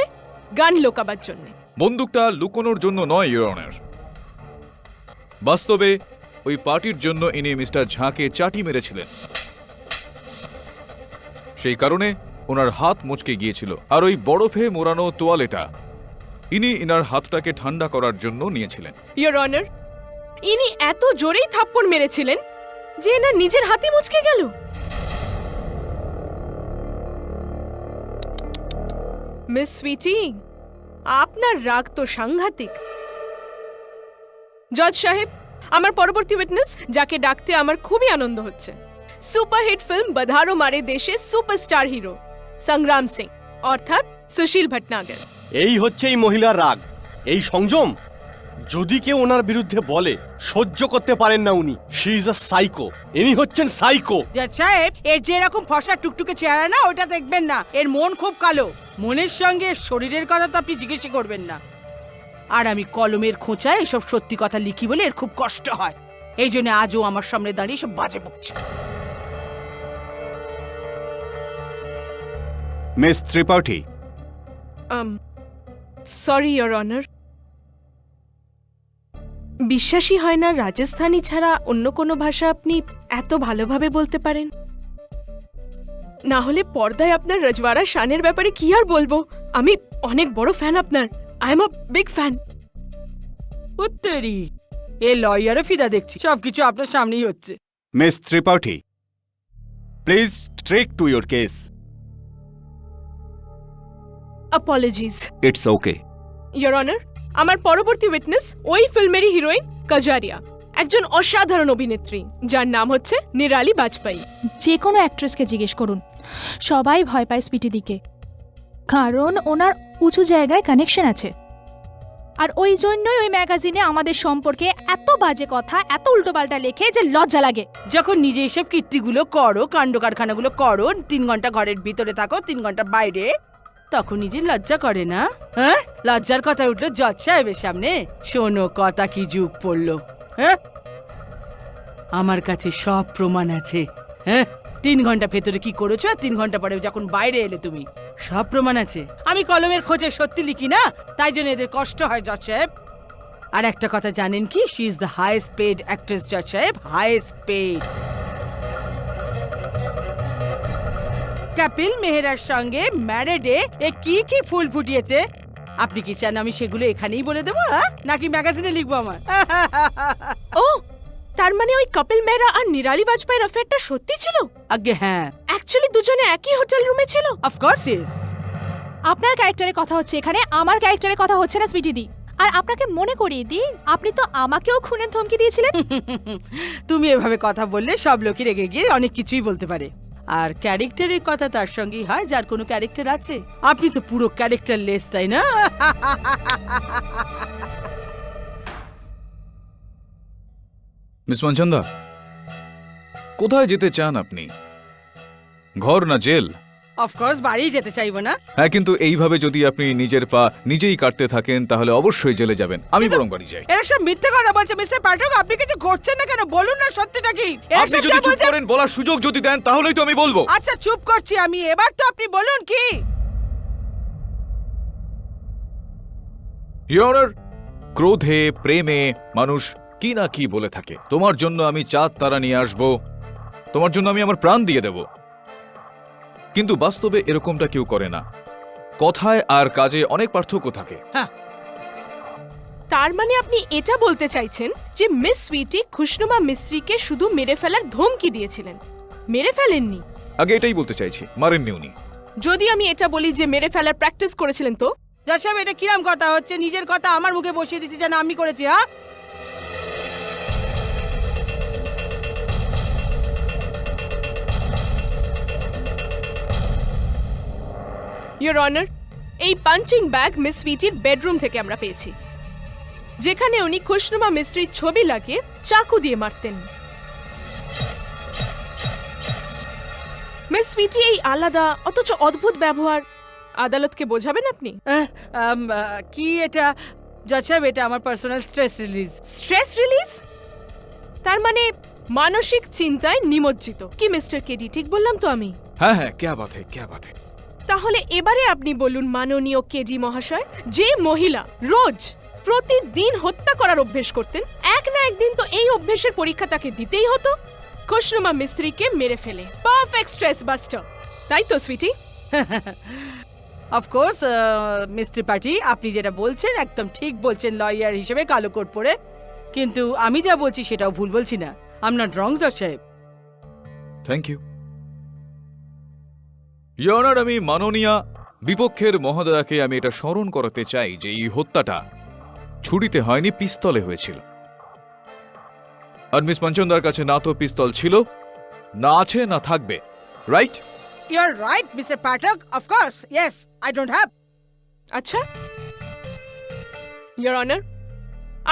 গান লোকাবার জন্য। বন্দুকটা লুকোনোর জন্য নয়, ইওর অনার। বাস্তবে ওই পার্টির জন্য ইনি মিস্টার ঝাঁকে চাটি মেরেছিলেন। সেই কারণে ওনার হাত মুচকে গিয়েছিল। আর ওই বরফে মোড়ানো তোয়ালেটা ইনি ইনার হাতটাকে ঠান্ডা করার জন্য নিয়েছিলেন। ইওর অনার, ইনি এত জোরেই থাপ্পড় মেরেছিলেন যে এনার নিজের হাতে মুচকে গেল। মিস সুইটি, আপনার রাগ তো সাংঘাতিক। জজ সাহেব, আমার পরবর্তী উইটনেস, যাকে ডাকতে আমার খুবই আনন্দ হচ্ছে, সুপারহিট ফিল্ম বধারো মারে দেশে সুপারস্টার হিরো সংগ্রাম সিং, অর্থাৎ সুশীল ভটনাগর। এই হচ্ছে এই মহিলার রাগ, এই সংযম। যদি কেউ ওনার বিরুদ্ধে বলে, সহ্য করতে পারেন না উনি। শি ইজ আ সাইকো, ইনি হচ্ছেন সাইকো। জজ সাহেব, এর যে এরকম ফসা টুকটুকে চেহারা না, ওটা দেখবেন না, এর মন খুব কালো। মনের সঙ্গে শরীরের কথা তো আপনি জিজ্ঞেস করবেন না। আর আমি কলমের খোঁচায় এসব সত্যি কথা লিখি বলে এর খুব কষ্ট হয়, এই জন্য আজও আমার সামনে দাঁড়িয়ে সব বাজে বকছে। Miss Tripathi, sorry your honour, বিশ্বাসই হয় না রাজস্থানী ছাড়া অন্য কোনো ভাষা আপনি এত ভালোভাবে বলতে পারেন। না হলে পর্দায় আপনার রজওয়ারা শানের ব্যাপারে কি আর বলবো, আমি অনেক বড় ফ্যান আপনার। I am a big fan. উত্তরি এ লয়ারও ফিদা দেখছি, সবকিছু আপনার সামনেই হচ্ছে। Miss Tripathi, please stick to your case. Apologies. It's okay. Your honour, আমার পরবর্তী উইটনেস ওই ফিল্মেরই হিরোইন কাজারিয়া, একজন অসাধারণ অভিনেত্রী যার নাম হচ্ছে নিরালি বাজপেয়ী। যে কোনো অ্যাক্ট্রেসকে জিজ্ঞেস করুন, সবাই ভয় পায় স্পিটি দিকে, কারণ ওনার উঁচু জায়গায় কানেকশন আছে। আর ওই জন্যই ওই ম্যাগাজিনে আমাদের সম্পর্কে এত বাজে কথা, এত উল্টোপাল্টা লেখে যে লজ্জা লাগে। যখন নিজে এসব কীর্তিগুলো করো, কাণ্ড কারখানাগুলো করো, 3 ঘন্টা ঘরের ভিতরে থাকো, 3 ঘন্টা বাইরে, তখন নিজের লজ্জা করে না? হ্যাঁ, লজ্জার কথা উঠলো জজ সাহেবের সামনে। শোনো কথা কি যুগ পড়লো। হ্যাঁ, আমার কাছে সব প্রমাণ আছে। হ্যাঁ, 3 ঘন্টা ভেতরে কি করেছো আর 3 ঘন্টা পরে যখন বাইরে এলে তুমি, সব প্রমাণ আছে। আমি কলমের খোঁজে সত্যি লিখি না, তাই জন্য এদের কষ্ট হয় জজ সাহেব। আর একটা কথা জানেন কি, she is the highest paid actress জজ সাহেব, হাইয়েস্ট পেড। কপিল মেহরার সঙ্গে ম্যারেডে এ কি কি ফুল ফুটিয়েছে, আপনি কি চান আমি সেগুলো এখানেই বলে দেবো, নাকি ম্যাগাজিনে লিখবো আমার? ও, তার মানে ওই কপিল মেহরা আর নিরালি বাজপেয়ীর অ্যাফেয়ারটা সত্যি ছিল? আগে হ্যাঁ, অ্যাকচুয়ালি দুজনে একই হোটেল রুমে ছিল। Of course yes. আপনার ক্যারেক্টারের কথা হচ্ছে এখানে, আমার ক্যারেক্টারের কথা হচ্ছে না স্পিটি দি। আর আপনাকে মনে করিয়ে দিই, আপনি তো আমাকেও খুনের ধমকি দিয়েছিলেন। তুমি এভাবে কথা বললে সব লোকই রেগে গিয়ে অনেক কিছুই বলতে পারে। আর ক্যারেক্টারের কথা তার সঙ্গেই হয় যার কোনো ক্যারেক্টার আছে। আপনি তো পুরো ক্যারেক্টার লেস, তাই না? মিস মঞ্চন্দা, কোথায় যেতে চান আপনি? ঘর না জেল? অফকোর্স বাড়ি যেতে চাইবো না। হ্যাঁ, কিন্তু এইভাবে যদি আপনি নিজের পা নিজেই কাটতে থাকেন তাহলে অবশ্যই জেলে যাবেন। আমি বরং বাড়ি যাই। এরা সব মিথ্যে কথা বলছে মিস্টার পাঠক, আপনি কিছু করছেন না কেন? বলুন না সত্যিটা কি। এরা আপনি সব যদি যা চুপ বলছে- করেন, বলার সুযোগ যদি দেন তাহলেই তো আমি বলবো। আচ্ছা চুপ করছি আমি, এবার তো আপনি বলুন কি। ইওর অনার, ক্রোধে প্রেমে মানুষ কি না কি বলে থাকে। তোমার জন্য আমি চাঁদ তারা নিয়ে আসব, তোমার জন্য আমি আমার প্রাণ দিয়ে দেব, কিন্তু বাস্তবে এরকমটা কেউ করে না। কথায় আর কাজে অনেক পার্থক্য থাকে। তার মানে আপনি এটা বলতে চাইছেন যে মিস সুইটি খুশনুমা মিস্ত্রিকে শুধু মেরে ফেলার ধমকি দিয়েছিলেন, মেরে ফেলেননি? আগে এটাই বলতে চাইছি, মারেননি উনি। যদি আমি এটা বলি যে মেরে ফেলার প্র্যাকটিস করেছিলেন তো? জজ সাহেব এটা কিরম কথা হচ্ছে? নিজের কথা আমার মুখে বসিয়ে দিচ্ছি যেন আমি করেছি। হ্যাঁ, ইওর অনার, এই পাঞ্চিং ব্যাগ মিস সুইটির বেডরুম থেকে আমরা পেয়েছি, যেখানে উনি খুশনুমা মিস্ত্রির ছবি লাগিয়ে চাকু দিয়ে মারতেন। মিস সুইটি এই আলাদা অথচ অদ্ভুত ব্যবহার আদালতকে বোঝাবেন আপনি? কি এটা জজ সাহেব? এটা আমার personal stress release. Stress release? তার মানে মানসিক চিন্তায় নিমজ্জিত কি মিস্টার কেডি? ঠিক বললাম তো আমি? হ্যাঁ হ্যাঁ, ক্যা বাত হ্যায়, ক্যা বাত হ্যায়। তাহলে এবারে আপনি বলুন মাননীয় কেডি মহাশয়, যে মহিলা রোজ প্রতিদিন হত্যা করার অভ্যেস করতেন, এক না একদিন তো এই অভ্যেসের পরীক্ষা তাকে দিতেই হতো। খুশনুমা মিস্ত্রিকে মেরে ফেলে পারফেক্ট স্ট্রেস বাস্টার, তাই তো সুইটি? অফকোর্স মিস্টার পার্টি, আপনি যেটা বলছেন একদম ঠিক বলছেন লয়ার হিসেবে, কালো কোট পরে। কিন্তু আমি যা বলছি সেটাও ভুল বলছি না। আই এম নট রং জজ সাহেব। Thank you your honour. আমি মাননীয়া বিপক্ষের মহোদয়াকে আমি এটা স্মরণ করাতে চাই যে এই হত্যাটা ছুরিতে হয়নি, পিস্তলে হয়েছিল। আর মিস মঞ্চন্দার কাছে না তো পিস্তল ছিল, না আছে, না থাকবে। Right? You are right mister Pathak, of course yes, I don't have. আচ্ছা ইওর অনার,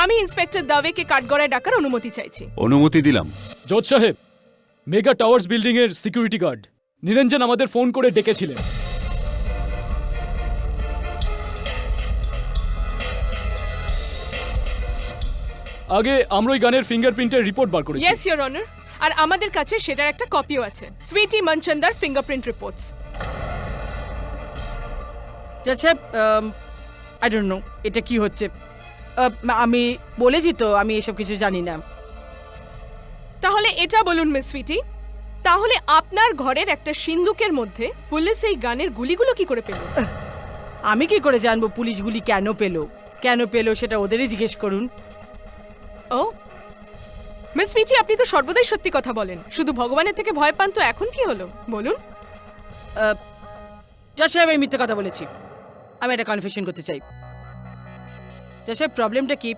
আমি ইন্সপেক্টর দাবেকে কাঠগড়ায় ডাকার অনুমতি চাইছি। অনুমতি দিলাম। জজ সাহেব, মেগা টাওয়ার্স বিল্ডিং এর সিকিউরিটি গার্ড নিরঞ্জন আমাদের ফোন করে ডেকেছিলেন। আগে আমরা ওই গানের ফিঙ্গারপ্রিন্টের রিপোর্ট বার করেছি। ইয়েস ইওর অনার, আর আমাদের কাছে সেটার একটা কপিও আছে, সুইটি মনচন্দার ফিঙ্গারপ্রিন্ট রিপোর্টস। জজ সাহেব, আই ডোন্ট নো এটা কি হচ্ছে। আমি বলেছি তো আমি এসব কিছু জানি না। তাহলে এটা বলুন মিস সুইটি, তাহলে আপনার ঘরের একটা সিন্দুকের মধ্যে পুলিশ এই গানের গুলিগুলো কি করে পেল? আমি কি করে জানবো পুলিশগুলি কেন পেলো? কেন পেলো সেটা ওদেরই জিজ্ঞেস করুন। ও মিস সুইটি, আপনি তো সর্বদাই সত্যি কথা বলেন, শুধু ভগবানের থেকে ভয় পান তো এখন কি হলো বলুন? জজ সাহেব, আমি মিথ্যে কথা বলেছি। আমি এটা কনফেশন করতে চাই। জজ সাহেব, প্রবলেমটা কি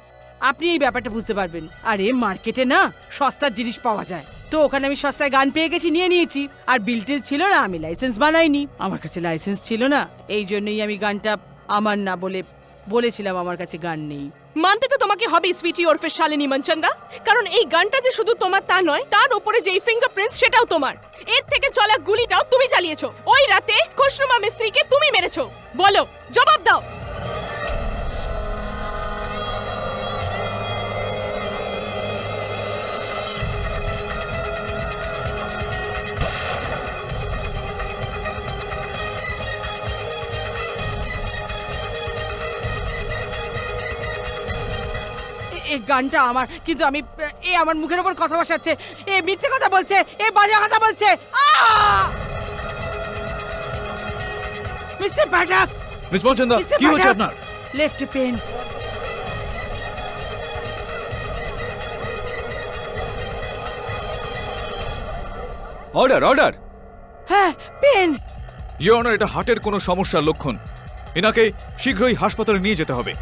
আপনি এই ব্যাপারটা বুঝতে পারবেন। আরে মার্কেটে না সস্তার জিনিস পাওয়া যায়, তো ওখানে আমি সস্তায় গান পেয়ে গেছি, নিয়ে নিয়েছি। আর বিল টিল ছিল না, আমি লাইসেন্স বানাইনি, আমার কাছে লাইসেন্স ছিল না। এই জন্যই আমি গানটা আমার না বলে বলেছিলাম আমার কাছে গান নেই। মানতে তো তোমাকে হবে সুইটি ওরফে শালিনী মনচন্দা, কারণ এই গানটা যে শুধু তোমার তা নয়, তার উপরে যে ফিঙ্গারপ্রিন্টস সেটাও তোমার। এর থেকে চলা গুলিটাও তুমি চালিয়েছো। ওই রাতে খুশনুমা মিস্ত্রিকে তুমি মেরেছো। বলো, জবাব দাও। এই গানটা আমার, কিন্তু আমি এ আমার মুখের উপর কথা বসাচ্ছে, এ মিথ্যে কথা বলছে, এ বাজে কথা বলছে। মিস্টার পাঠক, মিস মঞ্চন্দা, কি হচ্ছে আপনার? Left pain. Order order. হ্যাঁ, পেন। ইওর অনার, এটা হার্টের কোনো সমস্যার লক্ষণ। এনাকে শীঘ্রই হাসপাতালে নিয়ে যেতে হবে।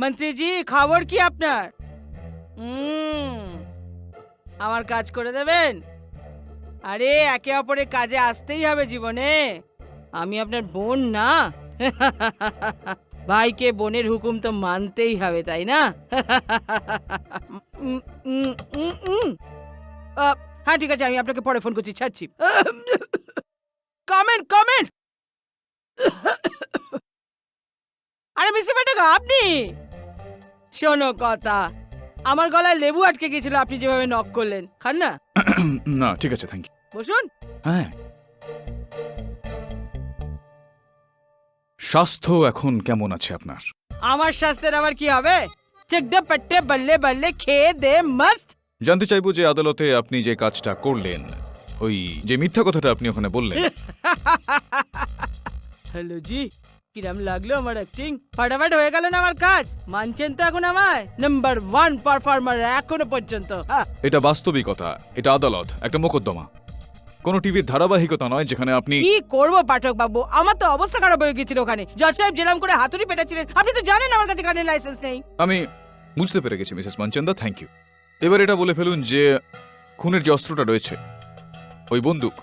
মন্ত্রীজি, খবর কি আপনার? আমার কাজ করে দেবেন? আরে একে অপরের কাজে আসতেই হবে জীবনে। আমি আপনার বোন না, ভাইকে বোনের হুকুম তো মানতেই হবে, তাই না? হ্যাঁ ঠিক আছে, আমি আপনাকে পরে ফোন করছি, ছাড়ছি। Comment comment. আরে মিস্টার পেটাকা, আপনি শোনো কথা, আমার গলায় লেবু আটকে গেছিল, আপনি যেভাবে নক করলেন। খান না? না ঠিক আছে, থ্যাংক ইউ। বসুন। হ্যাঁ, স্বাস্থ্য এখন কেমন আছে আপনার? আমার স্বাস্থ্যের আবার কি হবে? চেক দে পট্টে বল্লে বল্লে খেয়ে দে মস্ত। জানতে চাইবো যে আদালতে আপনি যে কাজটা করলেন, ওই যে মিথ্যা কথাটা আপনি ওখানে বললেন, হ্যালো জি, কিরম লাগলো আমার অ্যাক্টিং? ফাটাফাট হয়ে গেল না আমার কাজ? মানছেন তো এখন আমায়? নাম্বার 1 পারফর্মার এখনো পর্যন্ত। এটা বাস্তবিকতা, এটা আদালত, একটা মোকদ্দমা, কোনো টিভির ধারাবাহিকতা নয় যেখানে আপনি। কি করবো পাঠক বাবু, আমার তো অবস্থা খারাপ হয়ে গেছিল ওখানে। জজ সাহেব যেরাম করে হাতুড়ি পেটাচ্ছিলেন, আপনি তো জানেন আমার কাছে গানের লাইসেন্স নেই। আমি বুঝতে পেরে গেছি মিসেস মঞ্চন্দা, থ্যাংক ইউ। এবার এটা বলে ফেলুন যে খুনের যে অস্ত্রটা রয়েছে, ওই বন্দুক,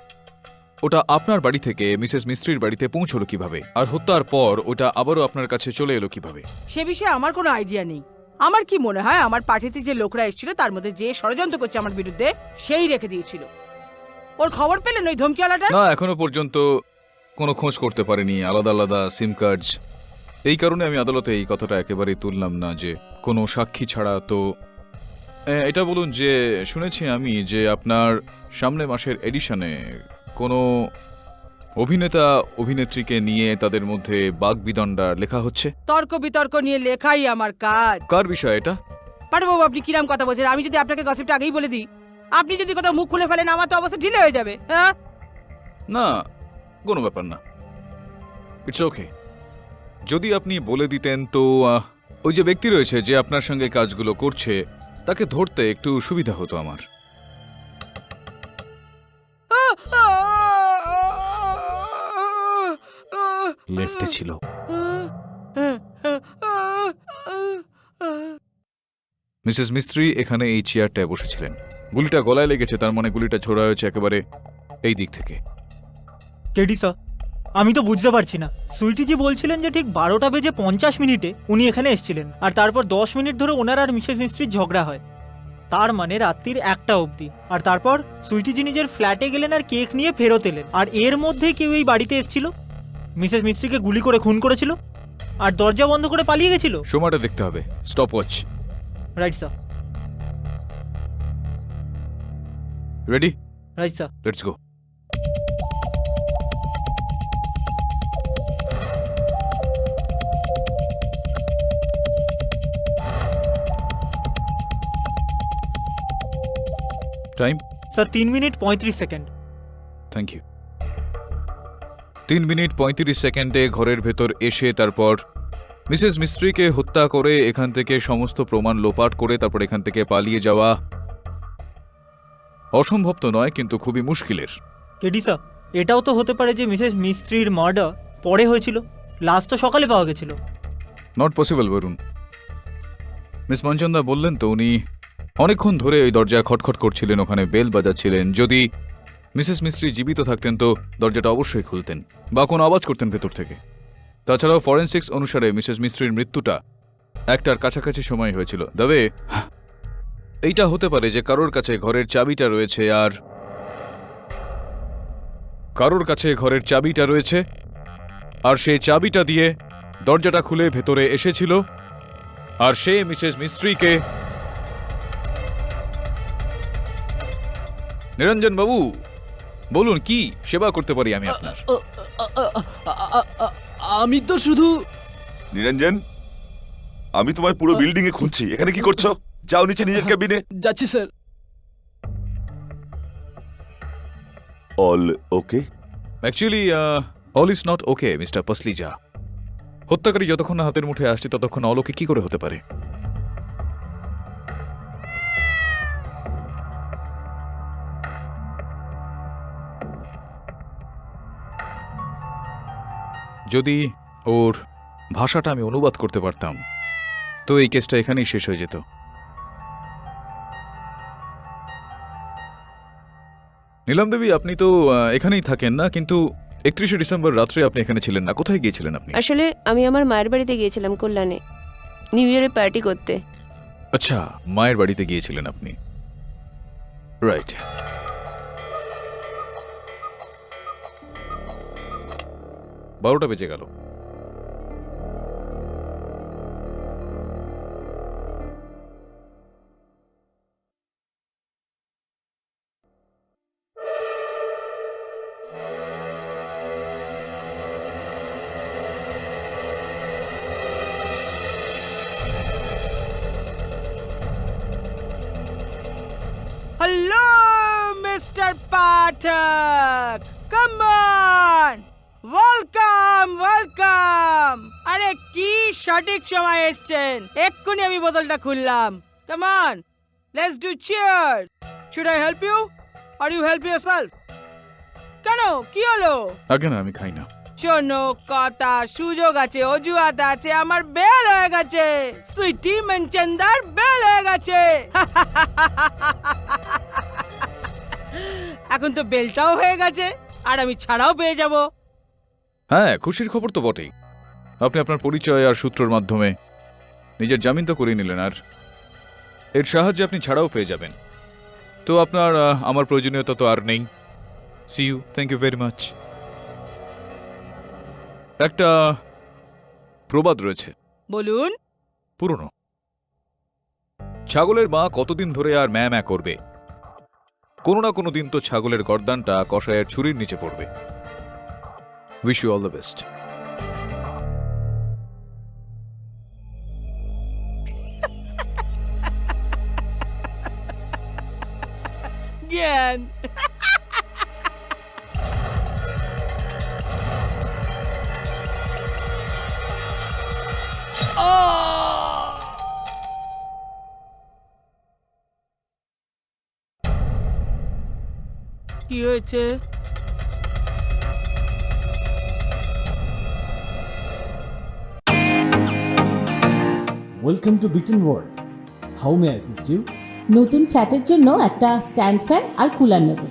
ওটা আপনার বাড়ি থেকে মিসেস মিস্ত্রির বাড়িতে পৌঁছলো কিভাবে, আর হত্যার পর ওটা আবারও আপনার কাছে চলে এলো কিভাবে? সে বিষয়ে আমার কোনো আইডিয়া নেই। আমার কি মনে হয়, আমার পার্টিতে যে লোকরা এসেছিল তার মধ্যে যে ষড়যন্ত্র করছে আমার বিরুদ্ধে, সেই রেখে দিয়েছিল। ওর খবর পেলেন ওই ধমকিওয়ালাটা? না, এখনো পর্যন্ত কোনো খোঁজ করতে পারেনি, আলাদা আলাদা সিম কার্ডস। এই কারণে আমি আদালতে এই কথাটা একেবারেই তুললাম না যে কোনো সাক্ষী ছাড়া। তো এটা বলুন যে শুনেছি আমি যে আপনার সামনের মাসের এডিশনে কোনো অভিনেতা অভিনেত্রীকে নিয়ে তাদের মধ্যে বাগবিদণ্ডা লেখা হচ্ছে। তর্ক বিতর্ক নিয়ে লেখাই আমার কাজ। কার বিষয় এটা? পাঠকবাবু, আপনি কিরাম কথা বলছেন? আমি যদি আপনাকে গসিপটা আগেই বলে দিই, আপনি যদি কথা মুখ খুলে ফেলেন, আমার তো অবস্থা ঢিলে হয়ে যাবে। হ্যাঁ, না, কোনো ব্যাপার না, ইটস ওকে। যদি আপনি বলে দিতেন তো ওই যে ব্যক্তি রয়েছে যে আপনার সঙ্গে কাজগুলো করছে, তাকে ধরতে একটু সুবিধা হতো আমার। লেফটে ছিল। মিসেস মিস্ত্রি এখানে এই চেয়ারটায় বসেছিলেন। গুলিটা গলায় লেগেছে, তার মানে গুলিটা ছোড়া হয়েছে একেবারে এই দিক থেকে। কেডি স্যার, আমি তো বুঝতে পারছি না। সুইটিজি বলছিলেন যে ঠিক 12:50 উনি এখানে এসেছিলেন, আর তারপর 10 মিনিট ধরে ওনার আর মিসেস মিস্ত্রির ঝগড়া হয়। তার মানে রাত্রির 1টা অবধি। আর তারপর সুইটিজি নিজের ফ্ল্যাটে গেলেন আর কেক নিয়ে ফেরত এলেন। আর এর মধ্যে কেউ এই বাড়িতে এসেছিল, মিসেস মিস্ত্রিকে গুলি করে খুন করেছিল, আর দরজা বন্ধ করে পালিয়ে গেছিল। সময়টা দেখতে হবে, stop watch. Right sir. Ready? Right sir. Let's go. Time? Sir 3 minute 35 second. Thank you. 3 minute 35 সেকেন্ডে ঘরের ভেতর এসে তারপর মিসেস মিস্ত্রিকে হত্যা করে এখান থেকে সমস্ত প্রমাণ লোপাট করে তারপর এখান থেকে পালিয়ে যাওয়া অসম্ভব তো নয়, কিন্তু খুবই মুশকিলের। কেডি স্যার, এটাও তো হতে পারে যে মিসেস মিস্ত্রির মার্ডার পরে হয়েছিল, লাশ তো সকালে পাওয়া গেছিল। Not possible Varun. Miss Manchanda বললেন তো উনি অনেকক্ষণ ধরে ওই দরজায় খটখট করছিলেন, ওখানে বেল বাজাচ্ছিলেন। যদি মিসেস মিস্ত্রি জীবিত থাকতেন তো দরজাটা অবশ্যই খুলতেন বা কোনো আওয়াজ করতেন ভেতর থেকে। তাছাড়াও ফরেন্সিক্স অনুসারে মিসেস মিস্ত্রির মৃত্যুটা 1টার কাছাকাছি সময় হয়েছিল। তবে এইটা হতে পারে যে কারোর কাছে ঘরের চাবিটা রয়েছে, আর কারোর কাছে ঘরের চাবিটা রয়েছে, আর সেই চাবিটা দিয়ে দরজাটা খুলে ভেতরে এসেছিল, আর সে মিসেস মিস্ত্রিকে। নিরঞ্জন বাবু, বলুন কি সেবা করতে পারি আমি আপনার? আমি তো শুধু। নিরঞ্জন, আমি তোমায় পুরো বিল্ডিং এ খুঁজছি, এখানে কি করছো? যাও নিচে নিজের কেবিনে। যাচ্ছি sir. All okay? Actually all is not okay Mister Pasricha. হত্যাকারী যতক্ষণ না হাতের মুঠে আসছে ততক্ষণ অল ওকে কি করে হতে পারে? যদি ওর ভাষাটা আমি অনুবাদ করতে পারতাম তো এই কেসটা এখানেই শেষ হয়ে যেত। নীলাম দেবী, আপনি তো এখানেই থাকেন না, কিন্তু 31শে ডিসেম্বর রাত্রে আপনি এখানে ছিলেন না, কোথায় গিয়েছিলেন আপনি? আসলে আমি আমার মায়ের বাড়িতে গিয়েছিলাম কল্যাণে নিউ ইয়ারে পার্টি করতে। আচ্ছা, মায়ের বাড়িতে গিয়েছিলেন আপনি, রাইট। বারোটা বেজে গেল। Hello mister Pathak, come on, welcome welcome. আরে কি সঠিক সময় এসেছেন, এক্ষুনি আমি বোতলটা খুললাম। Come on, let's do cheer. Should I help you or you help yourself? কেন, কি হলো? আগে না, আমি খাই না। শোনো কথা, সুযোগ আছে, অজুহাত আছে, আমার বেল হয়ে গেছে, সুইটি মনচন্দার বেল হয়ে গেছে। এখন তো বেলটাও হয়ে গেছে আর আমি ছাড়াও পেয়ে যাব। হ্যাঁ, খুশির খবর তো বটেই। আপনি আপনার পরিচয় আর সূত্রর মাধ্যমে নিজের জামিন তো করিয়ে নিলেন, আর এর সাহায্যে আপনি ছাড়াও পেয়ে যাবেন। তো আপনার আমার প্রয়োজনীয়তা তো আর নেই। See you, thank you very much. একটা প্রবাদ রয়েছে, বলুন। পুরনো। ছাগলের মা কতদিন ধরে আর ম্যা ম্যা করবে? কোনো না কোনো দিন তো ছাগলের গর্দানটা কসাইয়ের ছুরির নিচে পড়বে। Wish you all the best. জ্ঞান। কি হয়েছে? Welcome to Bitten World, how may assist you? নতুন ফ্ল্যাটের জন্য একটা স্ট্যান্ড ফ্যান আর কুলার নেব।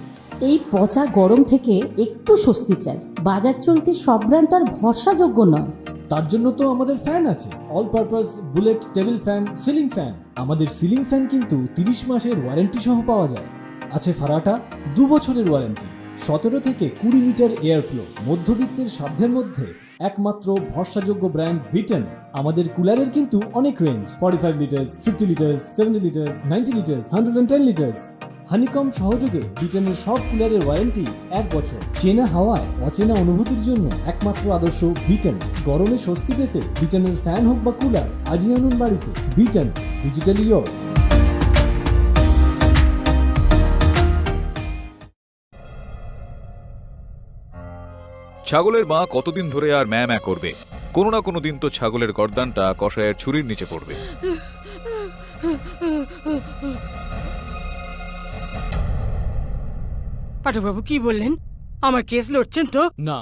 এই পচা গরম থেকে একটু স্বস্তি চাই। বাজার চলতে সব ব্র্যান্ড আর ভরসাযোগ্য নয়। তার জন্য তো আমাদের ফ্যান আছে, all purpose bullet table fan, ceiling fan. আমাদের সিলিং ফ্যান কিন্তু 30 মাসের ওয়ারেন্টি সহ পাওয়া যায়। আছে ফারাটা 2 বছরের ওয়ারেন্টি, 17 থেকে 20 মিটার এয়ার ফ্লো। মধ্যবিত্তের সাধ্যের মধ্যে একমাত্র ভরসাযোগ্য ব্র্যান্ড বিটেন। আমাদের কুলারের কিন্তু অনেক range, 45 litres, 50 litres, 70 litres, 90 litres, 110 litres. Honeycomb সহযোগে বিটেনের সব কুলারের ওয়ারেন্টি 1 বছর। চেনা হাওয়ায় অচেনা অনুভূতির জন্য একমাত্র আদর্শ বিটেন। গরমে স্বস্তি পেতে বিটেনের ফ্যান হোক বা কুলার, আজই আনুন বাড়িতে। Beaten, digitally yours. ছাগলের মা কতদিন ধরে আর ম্যা ম্যা করবে? কোনো না কোনো দিন তো ছাগলের গর্দানটা কসাইয়ের ছুরির নিচে পড়বে। পাঠকবাবু কি বললেন? আমার কেস লড়ছেন তো? না,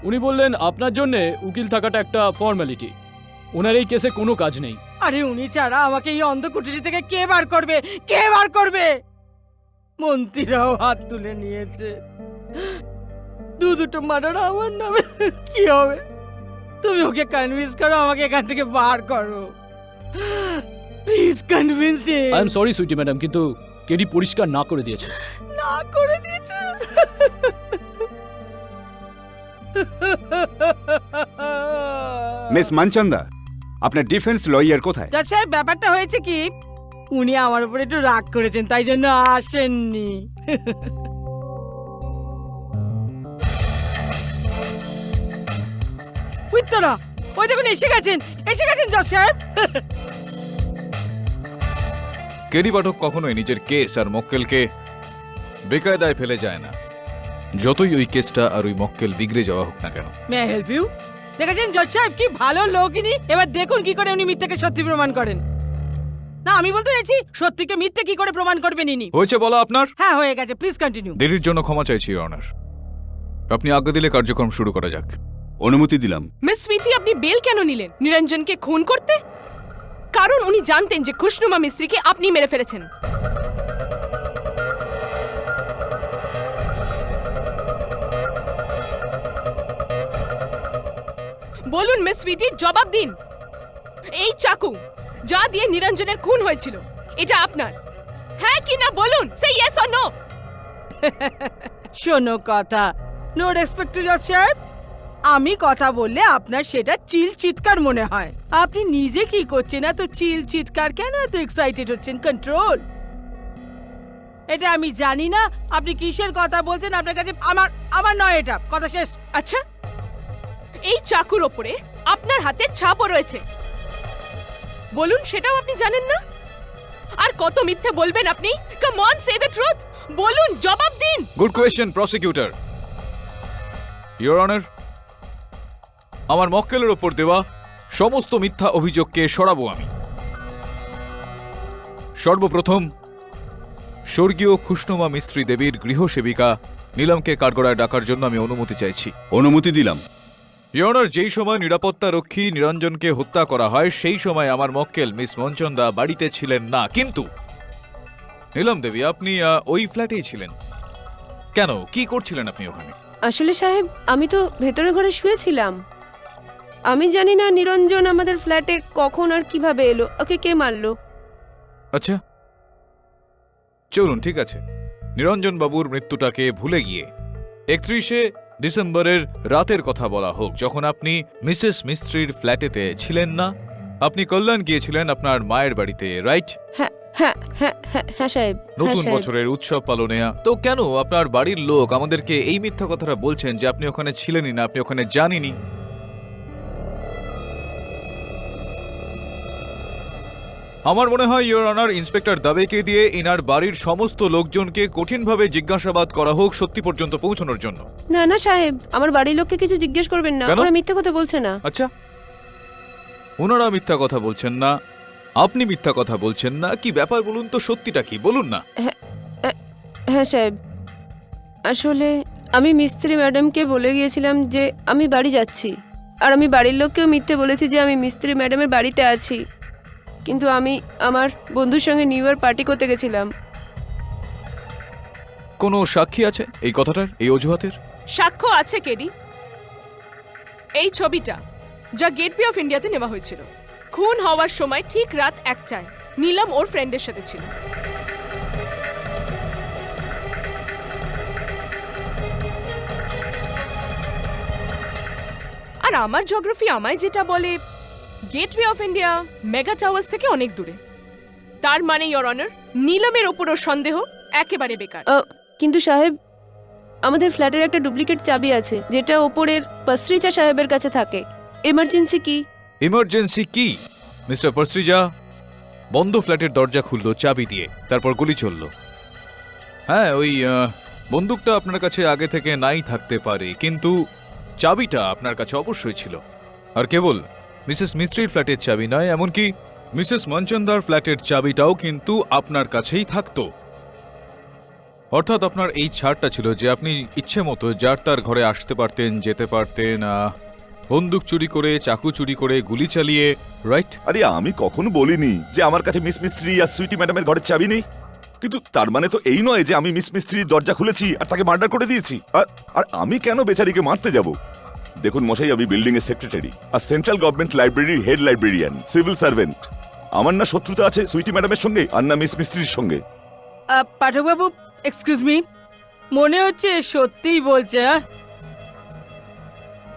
উনি বললেন আপনার জন্য উকিল থাকাটা একটা ফর্মালিটি, ওনার এই কেসে কোনো কাজ নেই। আরে উনি ছাড়া আমাকে এই অন্ধকুটিরি থেকে কে বার করবে, কে বার করবে? মন্ত্রীরাও হাত তুলে নিয়েছে, দুটো মার্ডার আমার নামে। কি হবে? তুমি ওকে কনভিন্স করো, আমাকে এখান থেকে বার করো, please convince him. I am sorry Sweety madam, কিন্তু কেডি পরিষ্কার না করে দিয়েছে। না করে দিয়েছে? মিস মানচন্দা, আপনার ডিফেন্স লয়ার কোথায়? জাজ সাহেব, ব্যাপারটা হয়েছে কি, উনি আমার উপর একটু রাগ করেছেন, তাই জন্য আসেননি। উত্তরা, ওই দেখুন এসে গেছেন, এসে গেছেন জাজ সাহেব। কেডি পাঠক কখনোই নিজের কেস আর মক্কেলকে বেকায়দায় ফেলে যায় না, যতই ওই কেসটা আর ওই মক্কেল বিগড়ে যাওয়া হোক না কেন। May I help you? দেখেছেন জজ সাহেব, কি ভালো লোক ইনি। এবার দেখুন কি করে উনি মিথ্যাকে সত্যি প্রমাণ করেন। না, আমি বলতে চাইছি সত্যিকে মিথ্যে কি করে প্রমাণ করবেন ইনি। হয়েছে বলা আপনার? হ্যাঁ, হয়ে গেছে, প্লিজ কন্টিনিউ। দেরির জন্য ক্ষমা চাইছি অনার। আপনি আজ্ঞা দিলে কার্যক্রম শুরু করা যাক। অনুমতি দিলাম। মিস সুইটি, আপনি বেল কেন নিলেন? নিরঞ্জনকে খুন করতে? কারণ উনি জানতেন যে খুশনুমা মিস্ত্রিকে আপনি মেরে ফেলেছেন। বলুন মিস সুইটি, জবাব দিন। এই চাকু যা দিয়ে নিরঞ্জনের খুন হয়েছিল, এটা আপনার? হ্যাঁ কি না বলুন, সে ইয়েস অর নো। শোনো কথা, নো রেসপেক্ট টু জজ সাহেব। আমি কথা বললে আপনার সেটা চিল চিৎকার মনে হয়। আপনি নিজে কি করছেন, এত চিল চিৎকার কেন, এত এক্সাইটেড হচ্ছেন? কন্ট্রোল। এটা আমি জানি না আপনি কিসের কথা বলছেন, আপনার কাছে আমার নয় এটা, কথা শেষ। আচ্ছা, এই চাকুর ওপরে আপনার হাতে ছাপও রয়েছে, বলুন সেটাও আপনি জানেন না? আর কত মিথ্যে বলবেন আপনি? Come on, say the truth, বলুন, জবাব দিন। Good question prosecutor. Your honour, আমার মক্কেলের ওপর দেওয়া সমস্ত মিথ্যা অভিযোগকে সরাবো আমি। সর্বপ্রথম স্বর্গীয় খুশনুমা মিস্ত্রি দেবীর গৃহসেবিকা নীলমকে কাঠগড়ায় ডাকার জন্য আমি অনুমতি চাইছি। অনুমতি দিলাম। ইওর অনার, যেই সময় নিরাপত্তা রক্ষী নিরঞ্জনকে হত্যা করা হয় সেই সময় আমার মক্কেল মিস মনচন্দা বাড়িতে ছিলেন না, কিন্তু নীলম দেবী আপনি ওই ফ্ল্যাটেই ছিলেন। কেন, কি করছিলেন আপনি ওখানে? আসলে সাহেব, আমি তো ভেতরে ঘরে শুয়েছিলাম। আমি জানি না নিরঞ্জন আমাদের ফ্ল্যাটে কখন আর কিভাবে এলো, ওকে কে মারলো। আচ্ছা চলুন, ঠিক আছে, নিরঞ্জন বাবুর মৃত্যুটাকে ভুলে গিয়ে 31শে ডিসেম্বরের রাতের কথা বলা হোক, যখন আপনি মিসেস মিস্ত্রির ফ্ল্যাটেতে ছিলেন না, আপনি কল্যাণ গিয়েছিলেন আপনার মায়ের বাড়িতে, রাইট? হ্যাঁ হ্যাঁ হ্যাঁ হ্যাঁ হ্যাঁ সাহেব। নতুন বছরের উৎসব পালনে। তো কেন আপনার বাড়ির লোক আমাদেরকে এই মিথ্যা কথাটা বলছেন যে আপনি ওখানে ছিলেনই না, আপনি ওখানে জানেনই? আমার মনে হয় ইওর অনার, ইন্সপেক্টর দাবেকে দিয়ে ইনার বাড়ির সমস্ত লোকজনকে কঠিনভাবে জিজ্ঞাসাবাদ করা হোক সত্যি পর্যন্ত পৌঁছানোর জন্য। না না সাহেব, আমার বাড়ির লোককে কিছু জিজ্ঞেস করবেন না, কেন? ওরা মিথ্যা কথা বলছে না। আচ্ছা, ওনারা মিথ্যা কথা বলছেন না, আপনি মিথ্যা কথা বলছেন না, কি ব্যাপার বলুন তো, সত্যিটা কি বলুন না। হ্যাঁ সাহেব, আসলে আমি মিস্ত্রি ম্যাডামকে বলে গিয়েছিলাম যে আমি বাড়ি যাচ্ছি, আর আমি বাড়ির লোককেও মিথ্যে বলেছি যে আমি মিস্ত্রি ম্যাডামের বাড়িতে আছি, কিন্তু আমি আমার বন্ধুর সঙ্গে নিউ ইয়ার পার্টি করতে গেছিলাম। কোনো সাক্ষী আছে এই কথাটার, এই অজুহাতের? সাক্ষ্য আছে কেডি, এই ছবিটা যা গেটওয়ে অফ ইন্ডিয়াতে নেওয়া হয়েছিল। খুন হওয়ার সময় ঠিক রাত 1টায় নীলম ওর ফ্রেন্ডের সাথে ছিল। আর আমার জিওগ্রাফি আমায় যেটা বলে, gateway of India mega towers থেকে অনেক দূরে। তার মানে ইওর অনার, নীলমের ওপরও সন্দেহ একেবারে বেকার। কিন্তু সাহেব, আমাদের ফ্ল্যাটের একটা ডুপ্লিকেট চাবি আছে যেটা ওপরের পসরিচা সাহেবের কাছে থাকে। এমার্জেন্সি কি? ইমার্জেন্সি কি? মিস্টার পসরিজা বন্ধ ফ্ল্যাটের দরজা খুললো চাবি দিয়ে, তারপর গুলি চলল। হ্যাঁ, ওই বন্দুকটা আপনার কাছে আগে থেকে নাই থাকতে পারে, কিন্তু চাবিটা আপনার কাছে অবশ্যই ছিল। আর কেবল মিসেস মিস্ত্রির ফ্ল্যাটের চাবি নয়, এমনকি মিসেস মনচন্দার ফ্ল্যাটের চাবিটাও কিন্তু আপনার কাছেই থাকতো। অর্থাৎ আপনার এই ছাড়টা ছিল যে আপনি ইচ্ছে মতো যার তার ঘরে আসতে পারতেন, যেতে পারতেন, বন্দুক চুরি করে, চাকু চুরি করে, গুলি চালিয়ে, রাইট? আরে আমি কখনো বলিনি যে আমার কাছে মিস মিস্ত্রি আর সুইটি ম্যাডামের ঘরের চাবি নেই, কিন্তু তার মানে তো এই নয় যে আমি মিস মিস্ত্রির দরজা খুলেছি আর তাকে মার্ডার করে দিয়েছি। আর আমি কেন বেচারিকে মারতে যাব? দেখুন মশাই, আমি বিল্ডিং এর সেক্রেটারি আর সেন্ট্রাল গভর্নমেন্ট লাইব্রেরির হেড লাইব্রেরিয়ান, সিভিল সার্ভেন্ট। আমার না শত্রুতা আছে সুইটি ম্যাডামের সঙ্গে আর না মিস মিস্ত্রির সঙ্গে। পাঠকবাবু, এক্সকিউজ মি, মনে হচ্ছে সত্যিই বলছে।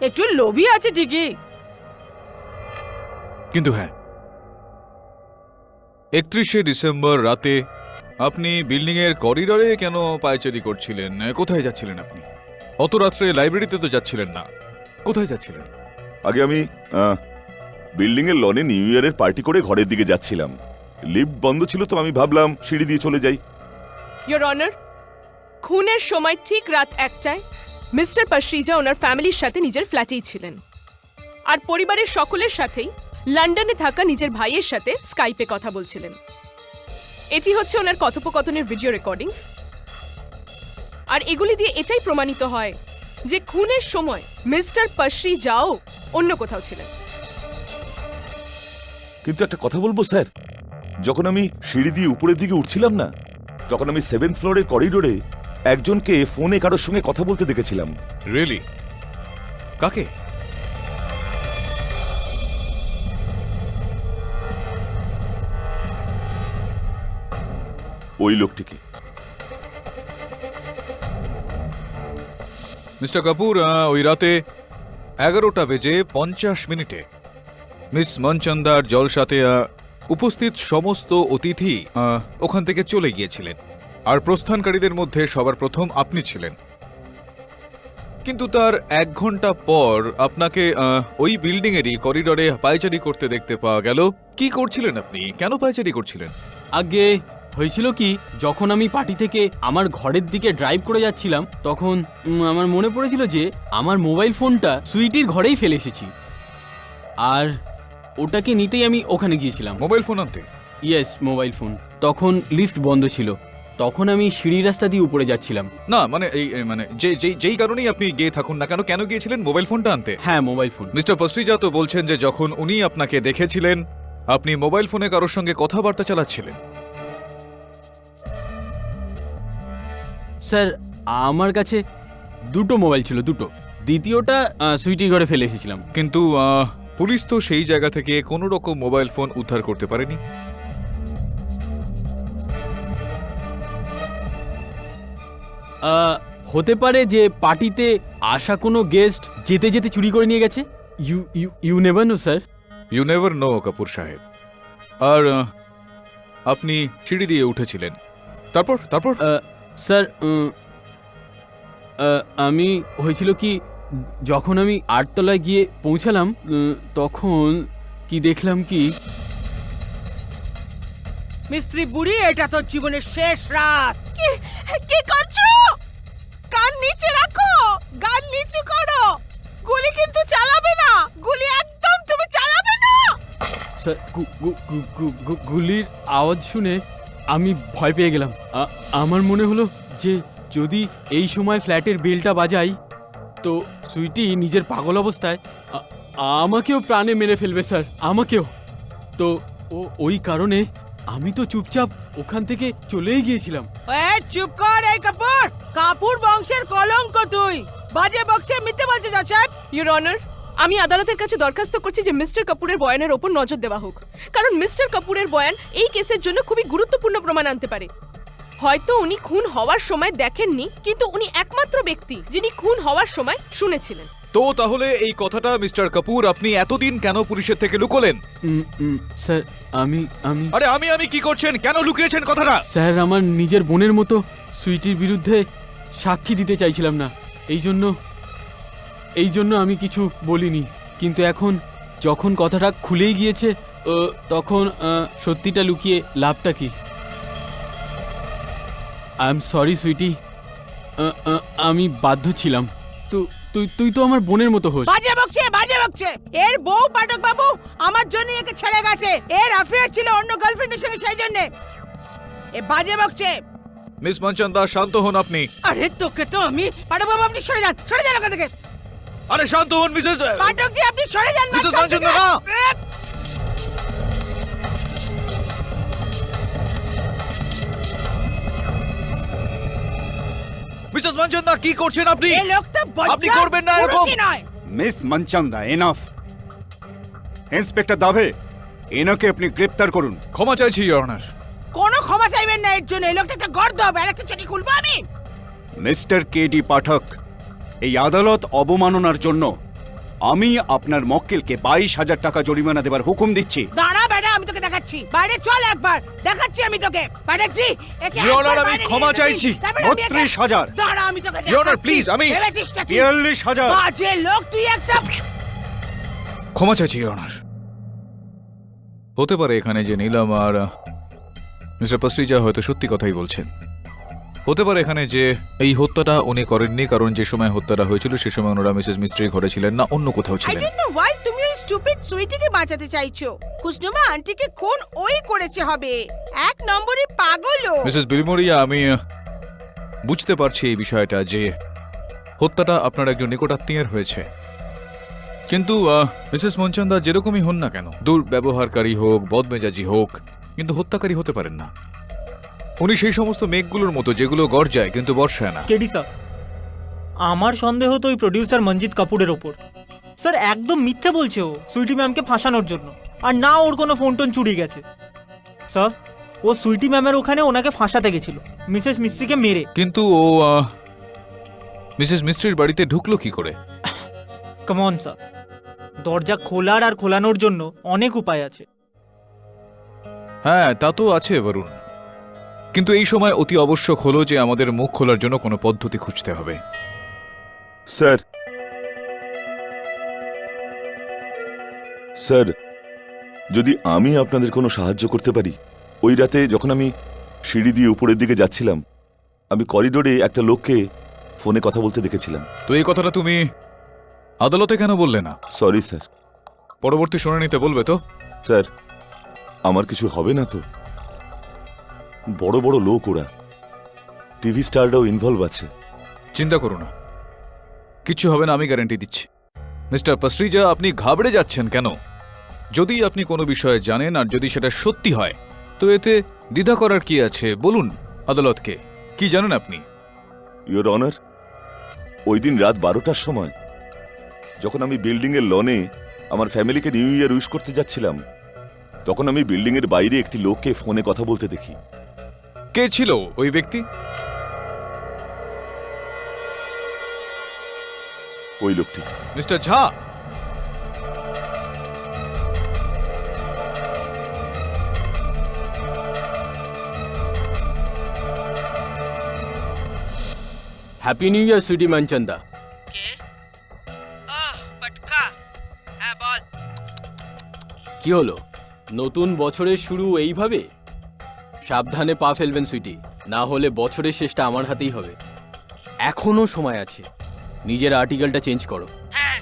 একটু লোভী আছে ঠিকই, কিন্তু হ্যাঁ, 31শে ডিসেম্বর রাতে আপনি বিল্ডিং এর করিডরে কেন পায়চারি করছিলেন? কোথায় যাচ্ছিলেন আপনি? অত রাত্রে লাইব্রেরিতে তো যাচ্ছিলেন না, কোথায় যাচ্ছিলেন? আগে আমি বিল্ডিং এর লনে নিউ ইয়ারের পার্টি করে ঘরের দিকে যাচ্ছিলাম। লিফট বন্ধ ছিল তো আমি ভাবলাম সিঁড়ি দিয়ে চলে যাই। ইওর অনার, খুনের সময় ঠিক রাত 1টায় মিস্টার পসরিজা ওনার ফ্যামিলির সাথে নিজের ফ্ল্যাটেই ছিলেন, আর পরিবারের সকলের সাথেই লন্ডনে থাকা নিজের ভাইয়ের সাথে স্কাইপে কথা বলছিলেন। এটি হচ্ছে ওনার কথোপকথনের ভিডিও রেকর্ডিংস, আর এগুলি দিয়ে এটাই প্রমাণিত হয় যে খুনের সময় মিস্টার পসরিজাও অন্য কোথাও ছিলেন। কিন্তু একটা কথা বলবো স্যার, যখন আমি সিঁড়ি দিয়ে উপরের দিকে উঠছিলাম না, তখন আমি 7th ফ্লোরের করিডোরে একজনকে ফোনে কারোর সঙ্গে কথা বলতে দেখেছিলাম। রিয়েলি? কাকে? ওই লোকটিকে। মিস্টার কাপুর, ওই রাতে 11টা বেজে 50 মিনিটে মিস মনচন্দার জলসাতে উপস্থিত সমস্ত অতিথি ওখান থেকে চলে গিয়েছিলেন, আর প্রস্থানকারীদের মধ্যে সবার প্রথম আপনি ছিলেন। কিন্তু তার 1 ঘন্টা পর আপনাকে ওই বিল্ডিং এরই করিডোরে পায়চারি করতে দেখতে পাওয়া গেল। কি করছিলেন আপনি? কেন পায়চারি করছিলেন? আগে হয়েছিল কি, যখন আমি পার্টি থেকে আমার ঘরের দিকে ড্রাইভ করে যাচ্ছিলাম তখন আমার মনে পড়েছিল যে আমার মোবাইল ফোনটা সুইটির ঘরেই ফেলে এসেছি, আর ওটাকে নিতেই আমি ওখানে গিয়েছিলাম। মোবাইল ফোন আনতে? Yes, mobile phone. তখন লিফট বন্ধ ছিল, তখন আমি সিঁড়ি রাস্তা দিয়ে উপরে যাচ্ছিলাম। না মানে যেই কারণেই আপনি গিয়ে থাকুন না কেন, কেন গিয়েছিলেন মোবাইল ফোনটা আনতে? হ্যাঁ, মোবাইল ফোন। মিস্টার পস্ট্রিজা তো বলছেন যে যখন উনি আপনাকে দেখেছিলেন আপনি মোবাইল ফোনে কারোর সঙ্গে কথাবার্তা চালাচ্ছিলেন। স্যার, আমার কাছে 2টো মোবাইল ছিল, 2টো। দ্বিতীয়টা সুইটির ঘরে ফেলে এসেছিলাম। কিন্তু পুলিশ তো সেই জায়গা থেকে কোনো রকম মোবাইল ফোন উদ্ধার করতে পারেনি। হতে পারে যে পার্টিতে আসা কোনো গেস্ট যেতে যেতে চুরি করে নিয়ে গেছে। You never know sir. You never know Kapoor সাহেব। আর আপনি সিঁড়ি দিয়ে উঠেছিলেন, তারপর তারপর স্যার, আমি হয়েছিল কি, যখন আমি 8 তলায় গিয়ে পৌঁছালাম তখন কি দেখলাম কি, মিস্ত্রি বুড়ি, এটা তোর জীবনের শেষ রাত। কি করছো? কান নিচে রাখো, গান নিচু করো। গুলি কিন্তু চালাবে না, গুলি একদম তুমি চালাবে না। স্যার, গুলির আওয়াজ শুনে আমি ভয় পেয়ে গেলাম। আমার মনে হলো যে যদি এই সময় ফ্ল্যাটের বেলটা বাজাই তো সুইটি নিজের পাগল অবস্থায় আমাকেও প্রাণে মেরে ফেলবে স্যার, আমাকেও। তো ওই কারণে আমি তো চুপচাপ ওখান থেকে চলেই গিয়েছিলাম। চুপ কর এই কাপুর, কাপুর বংশের কলঙ্ক তুই। বাজে বক্সে মিথ্যে বলছিস জজ সাহেব। ইউর অনার, আমি আদালতের কাছে দরখাস্ত করছি যে মিস্টার কাপুরের বয়ানের ওপর নজর দেওয়া হোক, কারণ মিস্টার কাপুরের বয়ান এই কেসের জন্য খুবই গুরুত্বপূর্ণ প্রমাণ আনতে পারে। হয়তো উনি খুন হওয়ার সময় দেখেননি, কিন্তু উনি একমাত্র ব্যক্তি যিনি খুন হওয়ার সময় শুনেছিলেন। তো তাহলে এই কথাটা মিস্টার কাপুর আপনি এতদিন কেন পুলিশের থেকে লুকোলেন? স্যার, আমি আরে আমি কি করছেন? কেন লুকিয়েছেন কথাটা? স্যার, আমার নিজের বোনের মতো সুইটির বিরুদ্ধে সাক্ষী দিতে চাইছিলাম না, এই জন্য আমি কিছু বলিনি। কিন্তু এখন যখন কথাটা খুলেই গিয়েছে তখন সত্যিটা লুকিয়ে লাভটা কি? আই এম সরি সুইটি, আমি বাধ্য ছিলাম। তুই তো আমার বোনের মতো হোস। বাজে বকছে। এর বউ পাঠক বাবু আমার জন্য একে ছেড়ে গেছে। এর অ্যাফেয়ার ছিল অন্য গার্লফ্রেন্ডের সঙ্গে, সেই জন্য এ বাজে বকছে। মিস মনচন্দা, শান্ত হন আপনি। আরে তোকে তো আমি, পাঠক বাবু আপনি সরে যান ওখান থেকে। আরে শান্ত হন মিসেস পাঠক জি, আপনি সরে যান। মিসেস মনচন্দা, না। মিসেস মনচন্দা, কি করছেন আপনি? এই লোকটা আপনি করবেন না এরকম। Miss Manchanda, enough. Inspector Dave, এনাকে আপনি গ্রেপ্তার করুন। ক্ষমা চাইছি ইওর অনার। কোনো ক্ষমা চাইবেন না এর জন্য। এই লোকটা একটা গর্দভ, আর একটা চাটি খুলবো আমি। মিস্টার কেডি পাঠক, এই আদালত অবমাননার জন্য আমি আপনার মক্কেলকে 22,000 টাকা জরিমানা দেবার হুকুম দিচ্ছি। দাঁড়া বেটা, আমি তোকে দেখাচ্ছি। বাইরে চল একবার, দেখাচ্ছি আমি তোকে। পাঠক জি, ইওর অনার, আমি ক্ষমা চাইছি। 32,000। দাঁড়া, আমি তোকে ইওর অনার, প্লিজ, আমি 42,000। বাজে লোক তুই একটা। ক্ষমা চাইছি ইওর অনার। হতে পারে এখানে যে নিলাম আর মিস্টার পস্ট্রিজা হয়তো সত্যি কথাই বলছেন। হতে পারে এখানে যে এই হত্যাটা উনি করেননি, কারণ যে সময় হত্যাটা হয়েছিল সে সময় ওনারা মিসেস মিস্ত্রির ঘরে ছিলেন না, অন্য কোথাও আই ছিলেন। ডোন্ট নো হোয়াই তুমি ওই স্টুপিড সুইটিকে বাঁচাতে চাইছো। খুশনুমা আন্টিকে খুন ওই করেছে হবে। 1 নম্বরের পাগল ও। মিসেস বিলমোরিয়া, আমি বুঝতে পারছি এই বিষয়টা যে হত্যাটা আপনার একজন নিকটাত্মীয়ের হয়েছে, কিন্তু মিসেস মনচন্দা যেরকমই হন না কেন, দুর্ব্যবহারকারী হোক, বদমেজাজি হোক, কিন্তু হত্যাকারী হতে পারেন না। উনি সেই সমস্ত মেঘগুলোর মতো যেগুলো গর্জায় কিন্তু বর্ষায় না। কেডি স্যার, আমার সন্দেহ তো ওই প্রডিউসার মঞ্জিত কাপুরের ওপর। স্যার, একদম মিথ্যে বলছে ও সুইটি ম্যামকে ফাঁসানোর জন্য, আর না ওর কোনো ফোন টোন চুরি গেছে। স্যার, ও সুইটি ম্যামের ওখানে ওনাকে ফাঁসাতে গেছিল মিসেস মিস্ত্রিকে মেরে। কিন্তু ও মিসেস মিস্ত্রির বাড়িতে ঢুকলো কি করে? কমন স্যার, দরজা খোলার আর খোলানোর জন্য অনেক উপায় আছে। হ্যাঁ, তা তো আছে বরুণ, কিন্তু এই সময় অতি আবশ্যক হলো যে আমাদের মুখ খোলার জন্য কোনো পদ্ধতি খুঁজতে হবে। স্যার, স্যার, যদি আমি আপনাদের কোনো সাহায্য করতে পারি। ওই রাতে যখন আমি সিঁড়ি দিয়ে উপরের দিকে যাচ্ছিলাম, আমি করিডোরে একটা লোককে ফোনে কথা বলতে দেখেছিলাম। তো এই কথাটা তুমি আদালতে কেন বললে না? Sorry sir. পরবর্তী শুনানিতে বলবে তো? স্যার, আমার কিছু হবে না তো? বড় বড় লোক ওরা, টিভি স্টাররাও ইনভলভ আছে। চিন্তা করো না, কিচ্ছু হবে না, আমি গ্যারান্টি দিচ্ছি। মিস্টার পাস্ট্রিজা, আপনি ঘাবড়ে যাচ্ছেন কেন? যদি আপনি কোনো বিষয়ে জানেন আর যদি সেটা সত্যি হয়, তো এতে দ্বিধা করার কি আছে? বলুন আদালতকে, কি জানেন আপনি? ইওর অনার, ওই দিন রাত 12টার সময় যখন আমি বিল্ডিংয়ের লনে আমার ফ্যামিলিকে নিউ ইয়ার উইশ করতে যাচ্ছিলাম, তখন আমি বিল্ডিংয়ের বাইরে একটি লোককে ফোনে কথা বলতে দেখি। কে ছিল ওই ব্যক্তি? ওই লোকটি Mister Jha. Happy new year sweety Manchanda. কি হলো, নতুন বছরের শুরু এইভাবে? সাবধানে পা ফেলবেন সুইটি, না হলে বছরের শেষটা আমার হাতেই হবে। এখনো সময় আছে, নিজের আর্টিকেলটা চেঞ্জ করো। হ্যাঁ,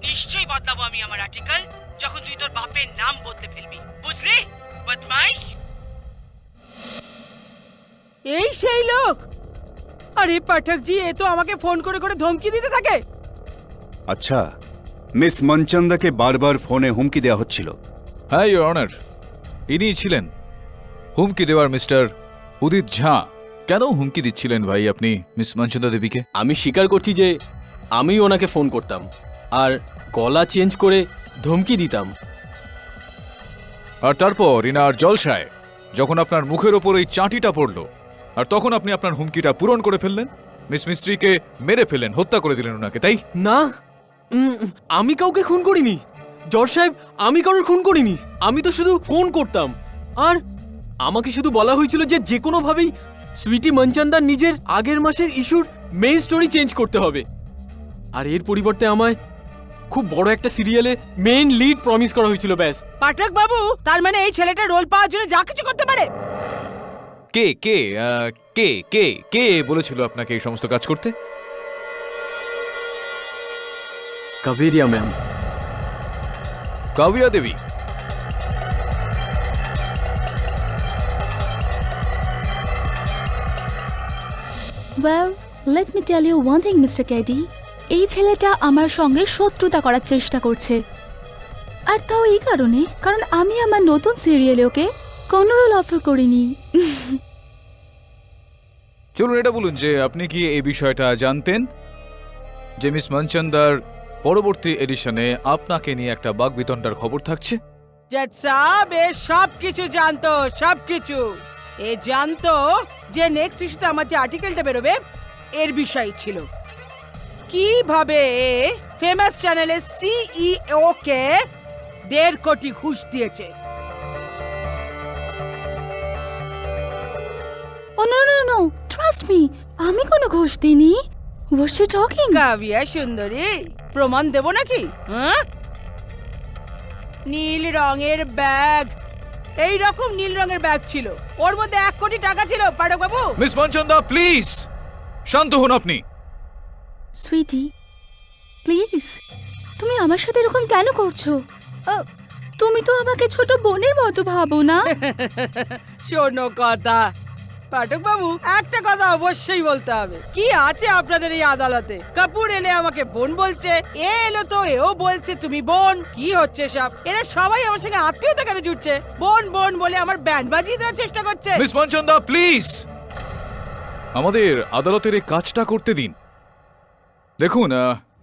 নিশ্চয়ই বদলাবো আমি আমার আর্টিকেল, যখন তুই তোর বাপের নাম বদলে ফেলবি, বুঝলি বদমাইশ? এই সেই লোক? আরে পাঠক জি, এ তো আমাকে ফোন করে করে ধমকি দিতে থাকে। আচ্ছা, মিস মনচন্দাকে বারবার ফোনে হুমকি দেওয়া হচ্ছিল? হ্যাঁ ইওর অনার, ইনিই ছিলেন হুমকি দেওয়ার মিস্টার উদিত ঝা। কেন হুমকি দিচ্ছিলেন ভাই আপনি মিস মনচন্দা দেবীকে? আমি স্বীকার করছি যে আমি ওনাকে ফোন করতাম আর গলা চেঞ্জ করে ধমকি দিতাম। আর তারপর ইনার জলসায় যখন আপনার মুখের ওপর এই চাঁটিটা পড়লো, আর তখন আপনি আপনার হুমকিটা পূরণ করে ফেললেন, মিস মিস্ত্রিকে মেরে ফেললেন, হত্যা করে দিলেন ওনাকে, তাই না? আমি কাউকে খুন করিনি জজ সাহেব, আমি কারোর খুন করিনি। আমি তো শুধু ফোন করতাম, আর আমাকে শুধু বলা হয়েছিল যে যে কোনোভাবেই সুইটি মনচন্দার নিজের আগের মাসের ইস্যুর মেইন স্টোরি চেঞ্জ করতে হবে, আর এর পরিবর্তে আমায় খুব বড় একটা সিরিয়ালে মেইন লিড প্রমিস করা হয়েছিল। ব্যাস। পাঠক বাবু, তার মানে এই ছেলেটা রোল পাওয়ার জন্য যা কিছু করতে পারে? কে কে কে কে কে বলেছিল আপনাকে এই সমস্ত কাজ করতে? কাবেরিয়া ম্যাম। কাবিয়া দেবী? Well, let me tell you one thing Mister KD, এই ছেলেটা আমার সঙ্গে শত্রুতা করার চেষ্টা করছে, আর তাও এই কারণে কারণ আমি আমার নতুন সিরিয়ালে ওকে কোনো রোল অফার করিনি। চলুন এটা বলুন যে আপনি কি এই বিষয়টা জানতেন যে মিস মনচন্দার পরবর্তী এডিশনে আপনাকে নিয়ে একটা বাগবিতণ্ডার খবর থাকছে? জজ সাহেব, এ সব কিছু জানতো, সব কিছু। এ জানতো যে নেক্সট ইস্যুতে আমার যে আর্টিকেলটা বেরোবে এর বিষয় ছিল কিভাবে ফেমাস চ্যানেলের সিইও কে 1.5 কোটি ঘুষ দিয়েছে। Oh no no no, trust me, আমি কোনো ঘুষ দিইনি। হোয়াটস শি টকিং? কাবিয়া সুন্দরী, প্রমাণ দেব নাকি? হ্যাঁ, নীল রঙের ব্যাগ, এই রকম নীল রঙের ব্যাগ ছিল, ওর মধ্যে 1 কোটি টাকা ছিল। পাঠক বাবু, মিস মনচন্দা প্লিজ শান্ত হন আপনি। সুইটি প্লিজ, তুমি আমার সাথে এরকম কেন করছো? তুমি তো আমাকে ছোট বোনের মতো ভাবো না? শোনো কথা, পাঠক বাবু, একটা কথা অবশ্যই বলতে হবে। কি আছে আপনাদের এই আদালতে? কাপুর এলে আমাকে বোন বলছে, এ এলো তো এও বলছে তুমি বোন। কি হচ্ছে সব? এরা সবাই আমার সঙ্গে আত্মীয়তা কেন জুটছে? বোন বোন বলে আমার ব্যান্ড বাজিয়ে দেওয়ার চেষ্টা করছে। মিস মনচন্দা প্লিজ, আমাদের আদালতের এই কাজটা করতে দিন। দেখুন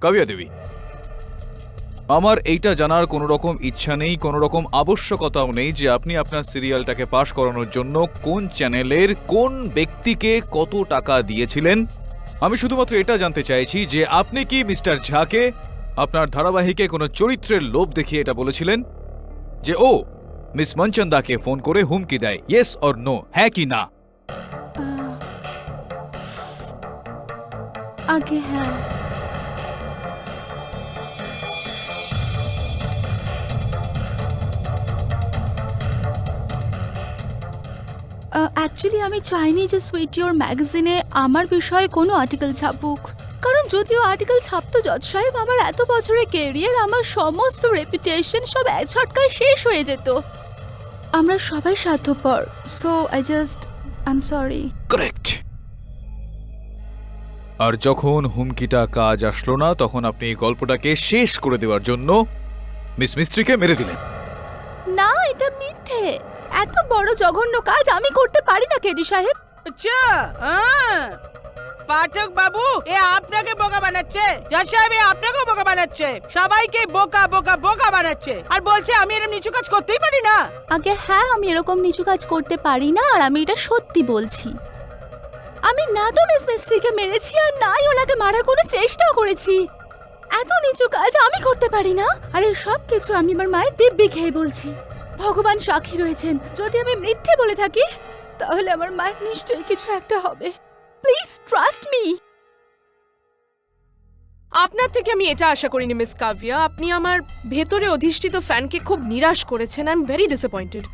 কাবিয়া দেবী, আমার এইটা জানার কোনো রকম ইচ্ছা নেই, কোনো রকম আবশ্যকতাও নেই যে আপনি আপনার সিরিয়ালটাকে পাশ করানোর জন্য কোন চ্যানেলের কোন ব্যক্তিকে কত টাকা দিয়েছিলেন। আমি শুধুমাত্র এটা জানতে চাইছি যে আপনি কি মিস্টার ঝাকে আপনার ধারাবাহিকে কোনো চরিত্রের লোভ দেখিয়ে এটা বলেছিলেন যে ও মিস মনচন্দাকে ফোন করে হুমকি দেয়, ইয়েস অর নো, হ্যাঁ কি না? আগে হ্যাঁ। অ্যাকচুয়ালি আমি চাইনি যে সুইটি ওর ম্যাগাজিনে আমার বিষয়ে কোনো আর্টিকেল ছাপুক, কারণ যদিও আর্টিকেল ছাপতো জজ সাহেব, আমার এত বছরের কেরিয়ার, আমার সমস্ত রেপুটেশন সব এক ঝটকায় শেষ হয়ে যেত। আমরা সবাই স্বার্থপর, so I am sorry. Correct. আর যখন হুমকিটা কাজ আসলো না, তখন আপনি এই গল্পটাকে শেষ করে দেওয়ার জন্য মিস মিস্ত্রিকে মেরে দিলেন। না, এটা মিথ্যে। এত বড় জঘন্য কাজ আমি করতে পারি না কেডি সাহেব। আচ্ছা, পাঠক বাবু এ আপনাকে বোকা বানাচ্ছে, জজ সাহেব এ আপনাকেও বোকা বানাচ্ছে, সবাইকে বোকা বোকা বোকা বানাচ্ছে, আর বলছে আমি এরকম নিচু কাজ করতেই পারি না। আগে হ্যাঁ, আমি এরকম নিচু কাজ করতে পারি না, আর আমি এটা সত্যি বলছি। আমি না তো মিস মিস্ত্রিকে মেরেছি, আর নাই ওনাকে মারার কোনো চেষ্টাও করেছি। এত নিচু কাজ আমি করতে পারি না, আর এই সব কিছু আমি আমার মায়ের দিব্যি খেয়ে বলছি। ভগবান সাক্ষী রয়েছেন, যদি আমি মিথ্যে বলে থাকি তাহলে আমার মায়ের নিশ্চয়ই কিছু একটা হবে। Please trust me. আপনার থেকে আমি এটা আশা করিনি মিস কাভিয়া। আপনি আমার ভেতরে অধিষ্ঠিত ফ্যানকে খুব নিরাশ করেছেন। I am very disappointed.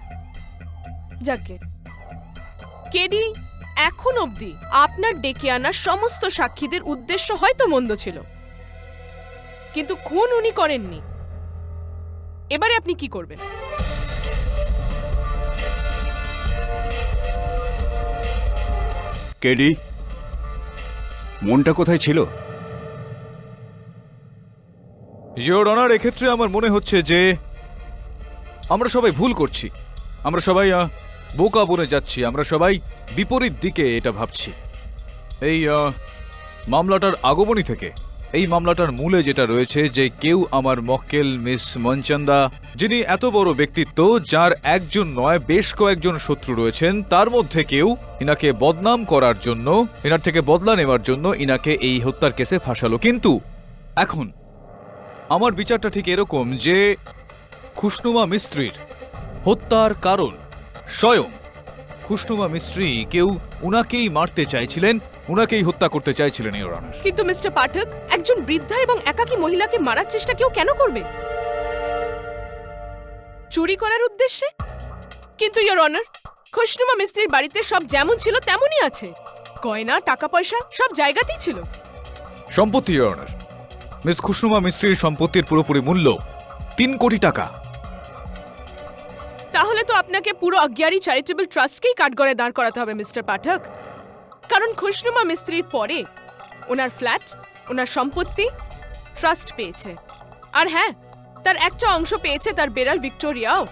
যাকে কেডি, এখন অবধি আপনার ডেকে আনা সমস্ত সাক্ষীদের উদ্দেশ্য হয়তো মন্দ ছিল, কিন্তু খুন উনি করেননি। এবারে আপনি কি করবেন? কেডি, মনটা কোথায় ছিল? ইয়োর অনার, এক্ষেত্রে আমার মনে হচ্ছে যে আমরা সবাই ভুল করছি, আমরা সবাই বোকা বনে যাচ্ছি, আমরা সবাই বিপরীত দিকে এটা ভাবছি। এই মামলাটার আগমনী থেকে এই মামলাটার মূলে যেটা রয়েছে যে কেউ আমার মক্কেল মিস মনচন্দা, যিনি এত বড় ব্যক্তিত্ব যার একজন নয় বেশ কয়েকজন শত্রু রয়েছেন, তার মধ্যে কেউ ইনাকে বদনাম করার জন্য, ইনার থেকে বদলা নেওয়ার জন্য ইনাকে এই হত্যার কেসে ফাঁসালো। কিন্তু এখন আমার বিচারটা ঠিক এরকম যে খুশনুমা মিস্ত্রির হত্যার কারণ স্বয়ং খুশনুমা মিস্ত্রি, কেউ উনাকেই মারতে চাইছিলেন, উনাকেই হত্যা করতে চাইছিলেন ইওর অনার। কিন্তু মিস্টার পাঠক, একজন বৃদ্ধা এবং একাকী মহিলাকে মারার চেষ্টা কেউ কেন করবে? চুরি করার উদ্দেশ্যে? কিন্তু ইওর অনার, খুশনুমা মিস্ত্রির বাড়িতে সব যেমন ছিল তেমনই আছে, গয়না, টাকা পয়সা সব জায়গাতেই ছিল। সম্পত্তি ইওর অনার, মিস খুশনুমা মিস্ত্রির সম্পত্তির পুরোপুরি মূল্য 3 কোটি টাকা। তাহলে তো আপনাকে পুরো অজ্ঞারি চ্যারিটেবল ট্রাস্টকেই কাঠগড়ায় দাঁড় করাতে হবে মিস্টার পাঠক, কারণ খুশনুমা মিস্ত্রির পরে ওনার ফ্ল্যাট, ওনার সম্পত্তি ট্রাস্ট পেয়েছে, আর হ্যাঁ, তার একটা অংশ পেয়েছে তার বেড়াল ভিক্টোরিয়াও।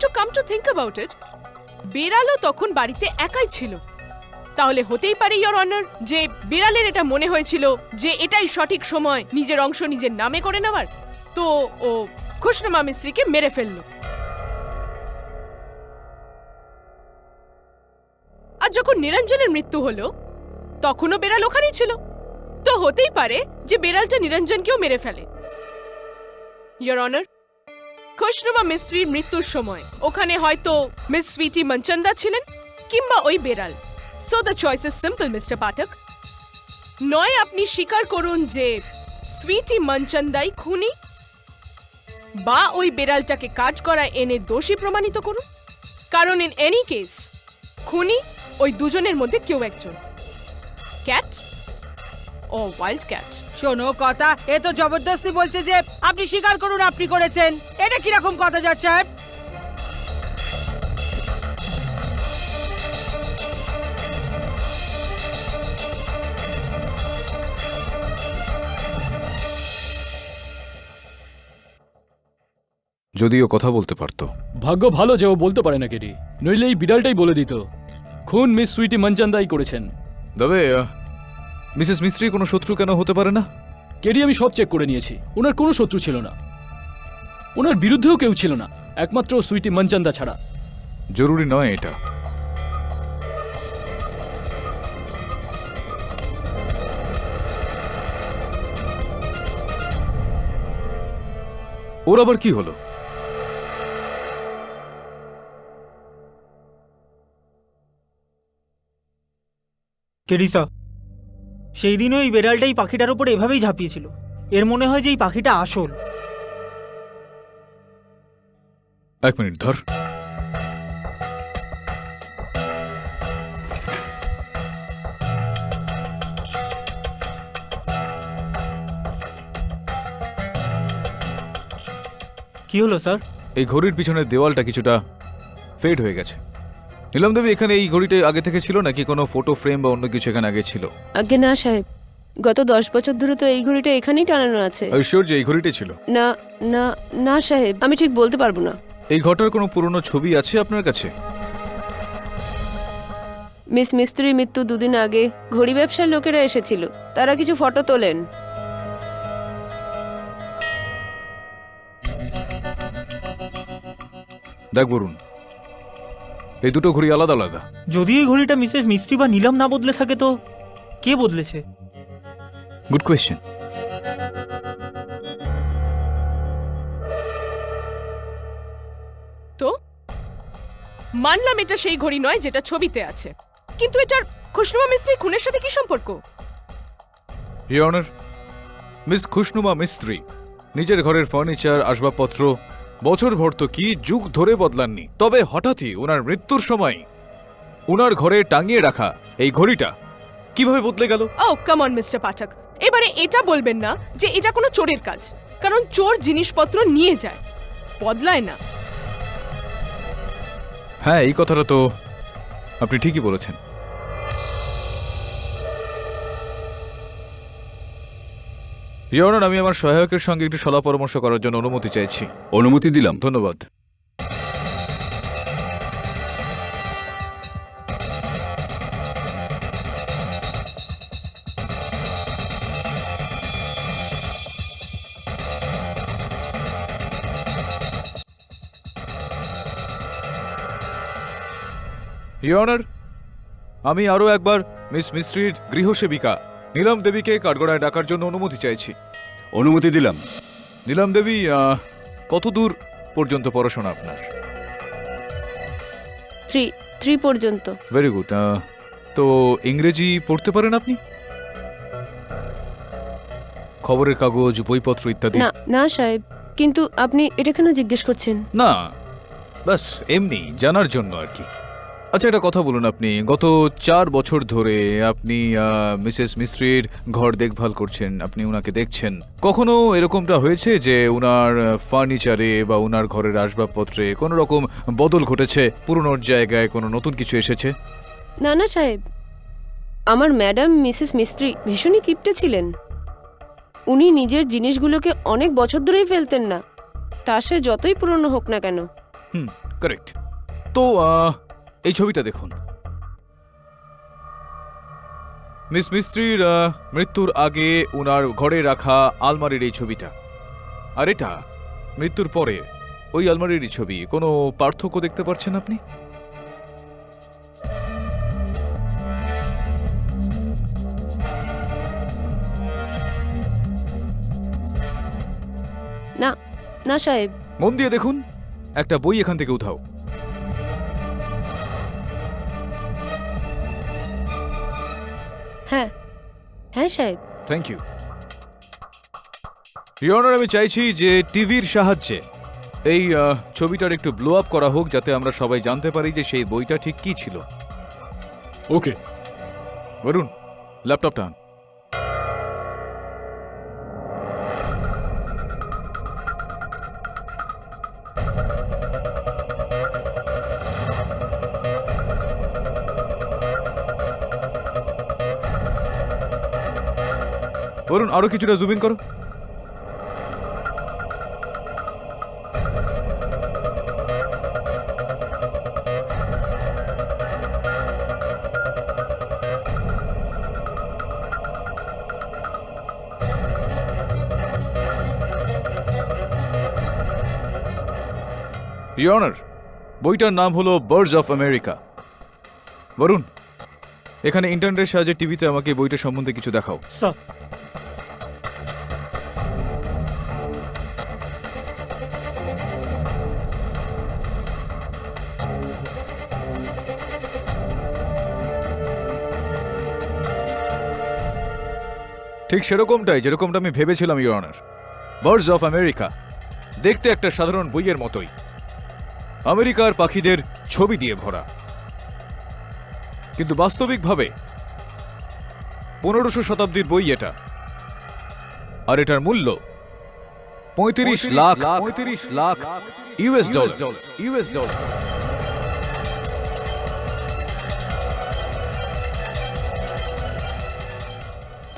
To come to think about it, বেড়ালও তখন বাড়িতে একাই ছিল। তাহলে হতেই পারে ইওর অনার যে বেড়ালের এটা মনে হয়েছিল যে এটাই সঠিক সময় নিজের অংশ নিজের নামে করে নেওয়ার, তো ও খুশনুমা মিস্ত্রিকে মেরে ফেলল। আর যখন নিরঞ্জনের মৃত্যু হলো তখনও বেড়াল ওখানেই ছিল, তো হতেই পারে যে বেড়ালটা নিরঞ্জনকেও মেরে ফেলে। ইওর অনার, খুশনুমা মিস্ত্রির মৃত্যুর সময় ওখানে হয়তো মিস সুইটি মনচন্দা ছিলেন কিংবা ওই বেড়াল। So the choice is simple Mister Pathak, নয় আপনি স্বীকার করুন যে সুইটি মনচন্দাই খুনি, বা ওই বেড়ালটাকে কাজ করা এনে দোষী প্রমাণিত করুন, কারণ ইন এনি কেস খুনি ওই দুজনের মধ্যে কেউ একজন, ক্যাট ও ওয়াইল্ড ক্যাট। শোনো কথা, এ তো জবরদস্তি বলছে যে আপনি স্বীকার করুন আপনি করেছেন। এটা কিরকম কথা জজ সাহেব? যদিও কথা বলতে পারতো। ভাগ্য ভালো যে ও বলতে পারে না কেডি, নইলে এই বিড়ালটাই বলে দিত খুন মিস সুইটি মনচন্দাই করেছেন। তবে মিসেস মিস্ত্রি কোনো শত্রু কেন হতে পারে না? কেডি আমি সব চেক করে নিয়েছি, ওনার কোনো শত্রু ছিল না, ওনার বিরুদ্ধেও কেউ ছিল না, একমাত্র সুইটি মনচান্দা ছাড়া। জরুরি নয় এটা। ওর আবার কি হলো? কেডিসা, সেই দিনও এই বেড়ালটা এই পাখিটার উপর এভাবেই ঝাঁপিয়েছিল। এর মনে হয় যে এই পাখিটা আসল। এক মিনিট ধর। কি হলো স্যার? এই ঘড়ির পিছনের দেওয়ালটা কিছুটা ফেড হয়ে গেছে। নীলম দেবী, এখানে এই ঘড়িটা আগে থেকে ছিল নাকি কোনো ফটো ফ্রেম বা অন্য কিছু এখানে আগে ছিল? আগে না সাহেব, গত 10 বছর ধরে তো এই ঘড়িটা এখানেই টানানো আছে। শিওর যে এই ঘড়িটাই ছিল? না না না সাহেব, আমি ঠিক বলতে পারবো না। এই ঘটার কোনো পুরনো ছবি আছে আপনার কাছে? মিস মিস্ত্রির মৃত্যু 2 দিন আগে ঘড়ি ব্যবসার লোকেরা এসেছিল, তারা কিছু ফটো তোলেন। দেখ বরুণ, এই দুটো ঘড়ি আলাদা আলাদা। যদি এই ঘড়িটা মিসেস মিস্ত্রি বা নীলম না বদলে থাকে তো কে বদলেছে? Good question. তো মানলাম এটা সেই ঘড়ি নয় যেটা ছবিতে আছে, কিন্তু এটার খুশনুমা মিস্ত্রির খুনের সাথে কি সম্পর্ক? ইওর অনার, মিস খুশনুমা মিস্ত্রি নিজের ঘরের ফার্নিচার, আসবাবপত্র বছরভর তো কি যুগ ধরে বদলাননি, তবে হঠাৎই ওনার মৃত্যুর সময় ওনার ঘরে টাঙিয়ে রাখা এই ঘড়িটা কিভাবে বদলে গেল? ও কাম অন মিস্টার পাঠক, এবারে এটা বলবেন না যে এটা কোনো চোরের কাজ, কারণ চোর জিনিসপত্র নিয়ে যায়, বদলায় না। হ্যাঁ, এই কথাটা তো আপনি ঠিকই বলেছেন। ইওর অনার, আমি আমার সহায়কের সঙ্গে একটু সলা পরামর্শ করার জন্য অনুমতি চাইছি। অনুমতি দিলাম। ধন্যবাদ। ইওর অনার, আমি আরও একবার মিস মিস্ত্রির গৃহসেবিকা নীলম দেবীকে কাঠগড়ায় ডাকার জন্য অনুমতি চাইছি। অনুমতি দিলাম। নীলম দেবী, কত দূর পর্যন্ত পড়াশোনা আপনার? 3 পর্যন্ত। Very good. তো ইংরেজি পড়তে পারেন আপনি? খবরের কাগজ, বইপত্র ইত্যাদি? না না সাহেব, কিন্তু আপনি এটা কেন জিজ্ঞেস করছেন? না, বাস এমনি জানার জন্য আর কি। আচ্ছা, একটা কথা বলুন, আপনি গত 4 বছর ধরে আপনি মিসেস মিস্ত্রির ঘর দেখভাল করছেন, আপনি উনাকে দেখছেন, কখনো এরকমটা হয়েছে যে উনার ফার্নিচারে বা উনার ঘরের আসবাবপত্রে কোনো রকম বদল ঘটেছে, পুরনোর জায়গায় কোনো নতুন কিছু এসেছে? না না সাহেব, আমার ম্যাডাম মিসেস মিস্ত্রি ভীষণই কিপটে ছিলেন। উনি নিজের জিনিসগুলোকে অনেক বছর ধরেই ফেলতেন না, তা সে যতই পুরনো হোক না কেন। কারেক্ট। তো এই ছবিটা দেখুন। মিস মিস্ত্রির মৃত্যুর আগে উনার ঘরে রাখা আলমারির এই ছবিটা, আর এটা মৃত্যুর পরে ওই আলমারির ছবি। কোনো পার্থক্য দেখতে পাচ্ছেন আপনি? না না সাহেব। মন দিয়ে দেখুন, একটা বই এখান থেকে উঠাও। হ্যাঁ হ্যাঁ সাহেব। Thank you. ইওর অনার, আমি চাইছি যে টিভির সাহায্যে এই ছবিটার একটু ব্লো আপ করা হোক, যাতে আমরা সবাই জানতে পারি যে সেই বইটা ঠিক কি ছিল। ওকে বরুণ, ল্যাপটপটা আন। বরুণ, আরো কিছুটা জুম ইন করো। ইওর অনার, বইটার নাম হলো বার্ডস অফ আমেরিকা। বরুণ, এখানে ইন্টারনেটের সাহায্যে টিভিতে আমাকে বইটা সম্বন্ধে কিছু দেখাও। স্যার, ঠিক সেরকমটাই যেরকমটা আমি ভেবেছিলাম your honour. Birds of America দেখতে একটা সাধারণ বইয়ের মতোই, আমেরিকার পাখিদের ছবি দিয়ে ভরা, কিন্তু বাস্তবিকভাবে 1500 শতাব্দীর বই এটা, আর এটার মূল্য 35 লাখ ইউএস ডলার।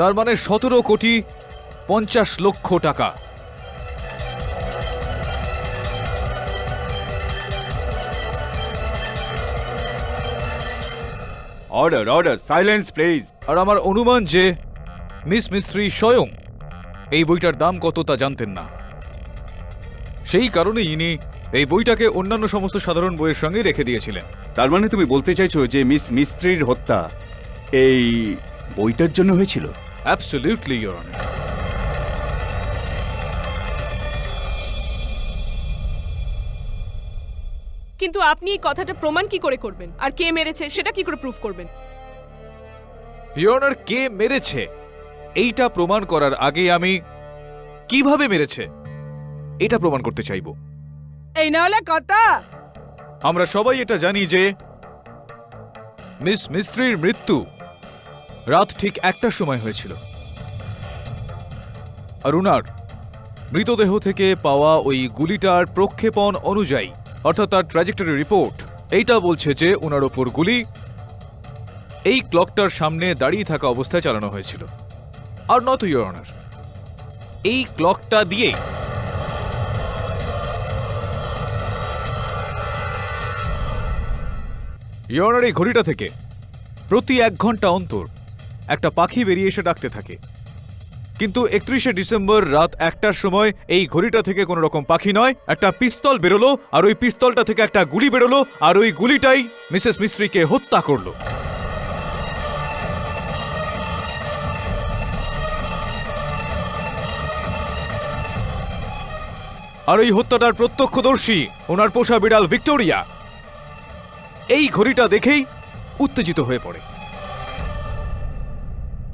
তার মানে 17,50,00,000 টাকা। Order order, silence please. আর আমার অনুমান যে মিস মিস্ত্রি স্বয়ং এই বইটার দাম কত তা জানতেন না, সেই কারণেই ইনি এই বইটাকে অন্যান্য সমস্ত সাধারণ বইয়ের সঙ্গে রেখে দিয়েছিলেন। তার মানে তুমি বলতে চাইছো যে মিস মিস্ত্রির হত্যা এই বইটার জন্য হয়েছিল? Absolutely your honour. কিন্তু আপনি এই কথাটা প্রমাণ কি করে করবেন, আর কে মেরেছে সেটা কি করে প্রুফ করবেন? ইওর অনার, কে মেরেছে এইটা প্রমাণ করার আগে আমি কিভাবে মেরেছে এটা প্রমাণ করতে চাইব। এই না হলে কথা। আমরা সবাই এটা জানি যে মিস মিস্ত্রির মৃত্যু রাত ঠিক 1টার সময় হয়েছিল, আর উনার মৃতদেহ থেকে পাওয়া ওই গুলিটার প্রক্ষেপণ অনুযায়ী, অর্থাৎ তার ট্র্যাজেক্টরি রিপোর্ট, এইটা বলছে যে উনার ওপর গুলি এই ক্লকটার সামনে দাঁড়িয়ে থাকা অবস্থায় চালানো হয়েছিল। আর নট ইওর অনার, এই ক্লকটা দিয়েই ইওর অনার, এই ঘড়িটা থেকে প্রতি 1 ঘন্টা অন্তর একটা পাখি বেরিয়ে এসে ডাকতে থাকে, কিন্তু 31শে ডিসেম্বর রাত 1টার সময় এই ঘড়িটা থেকে কোনো রকম পাখি নয়, একটা পিস্তল বেরোলো, আর ওই পিস্তলটা থেকে একটা গুলি বেরোলো, আর ওই গুলিটাই মিসেস মিস্ত্রিকে হত্যা করলো। আর এই হত্যাটার প্রত্যক্ষদর্শী ওনার পোষা বিড়াল ভিক্টোরিয়া এই ঘড়িটা দেখেই উত্তেজিত হয়ে পড়ে।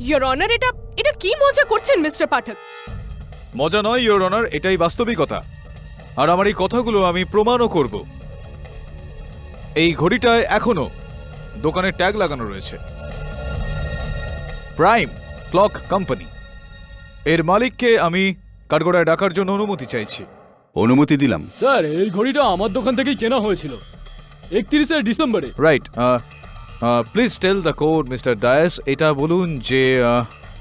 ইওর অনার, এটা কি মজা করছেন মিস্টার পাঠক? মজা নয় ইওর অনার, এটাই বাস্তবিকতা, আর আমার এই কথাগুলো আমি প্রমাণও করব। এই ঘড়িটায় এখনো দোকানে ট্যাগ লাগানো রয়েছে, প্রাইম ক্লক কোম্পানি। এর মালিককে আমি কাঠগড়ায় ডাকার জন্য অনুমতি চাইছি। অনুমতি দিলাম। স্যার, এই ঘড়িটা আমার দোকান থেকেই কেনা হয়েছিল 31শে ডিসেম্বরে। Right, please tell the code Mister Dias. এটা বলুন যে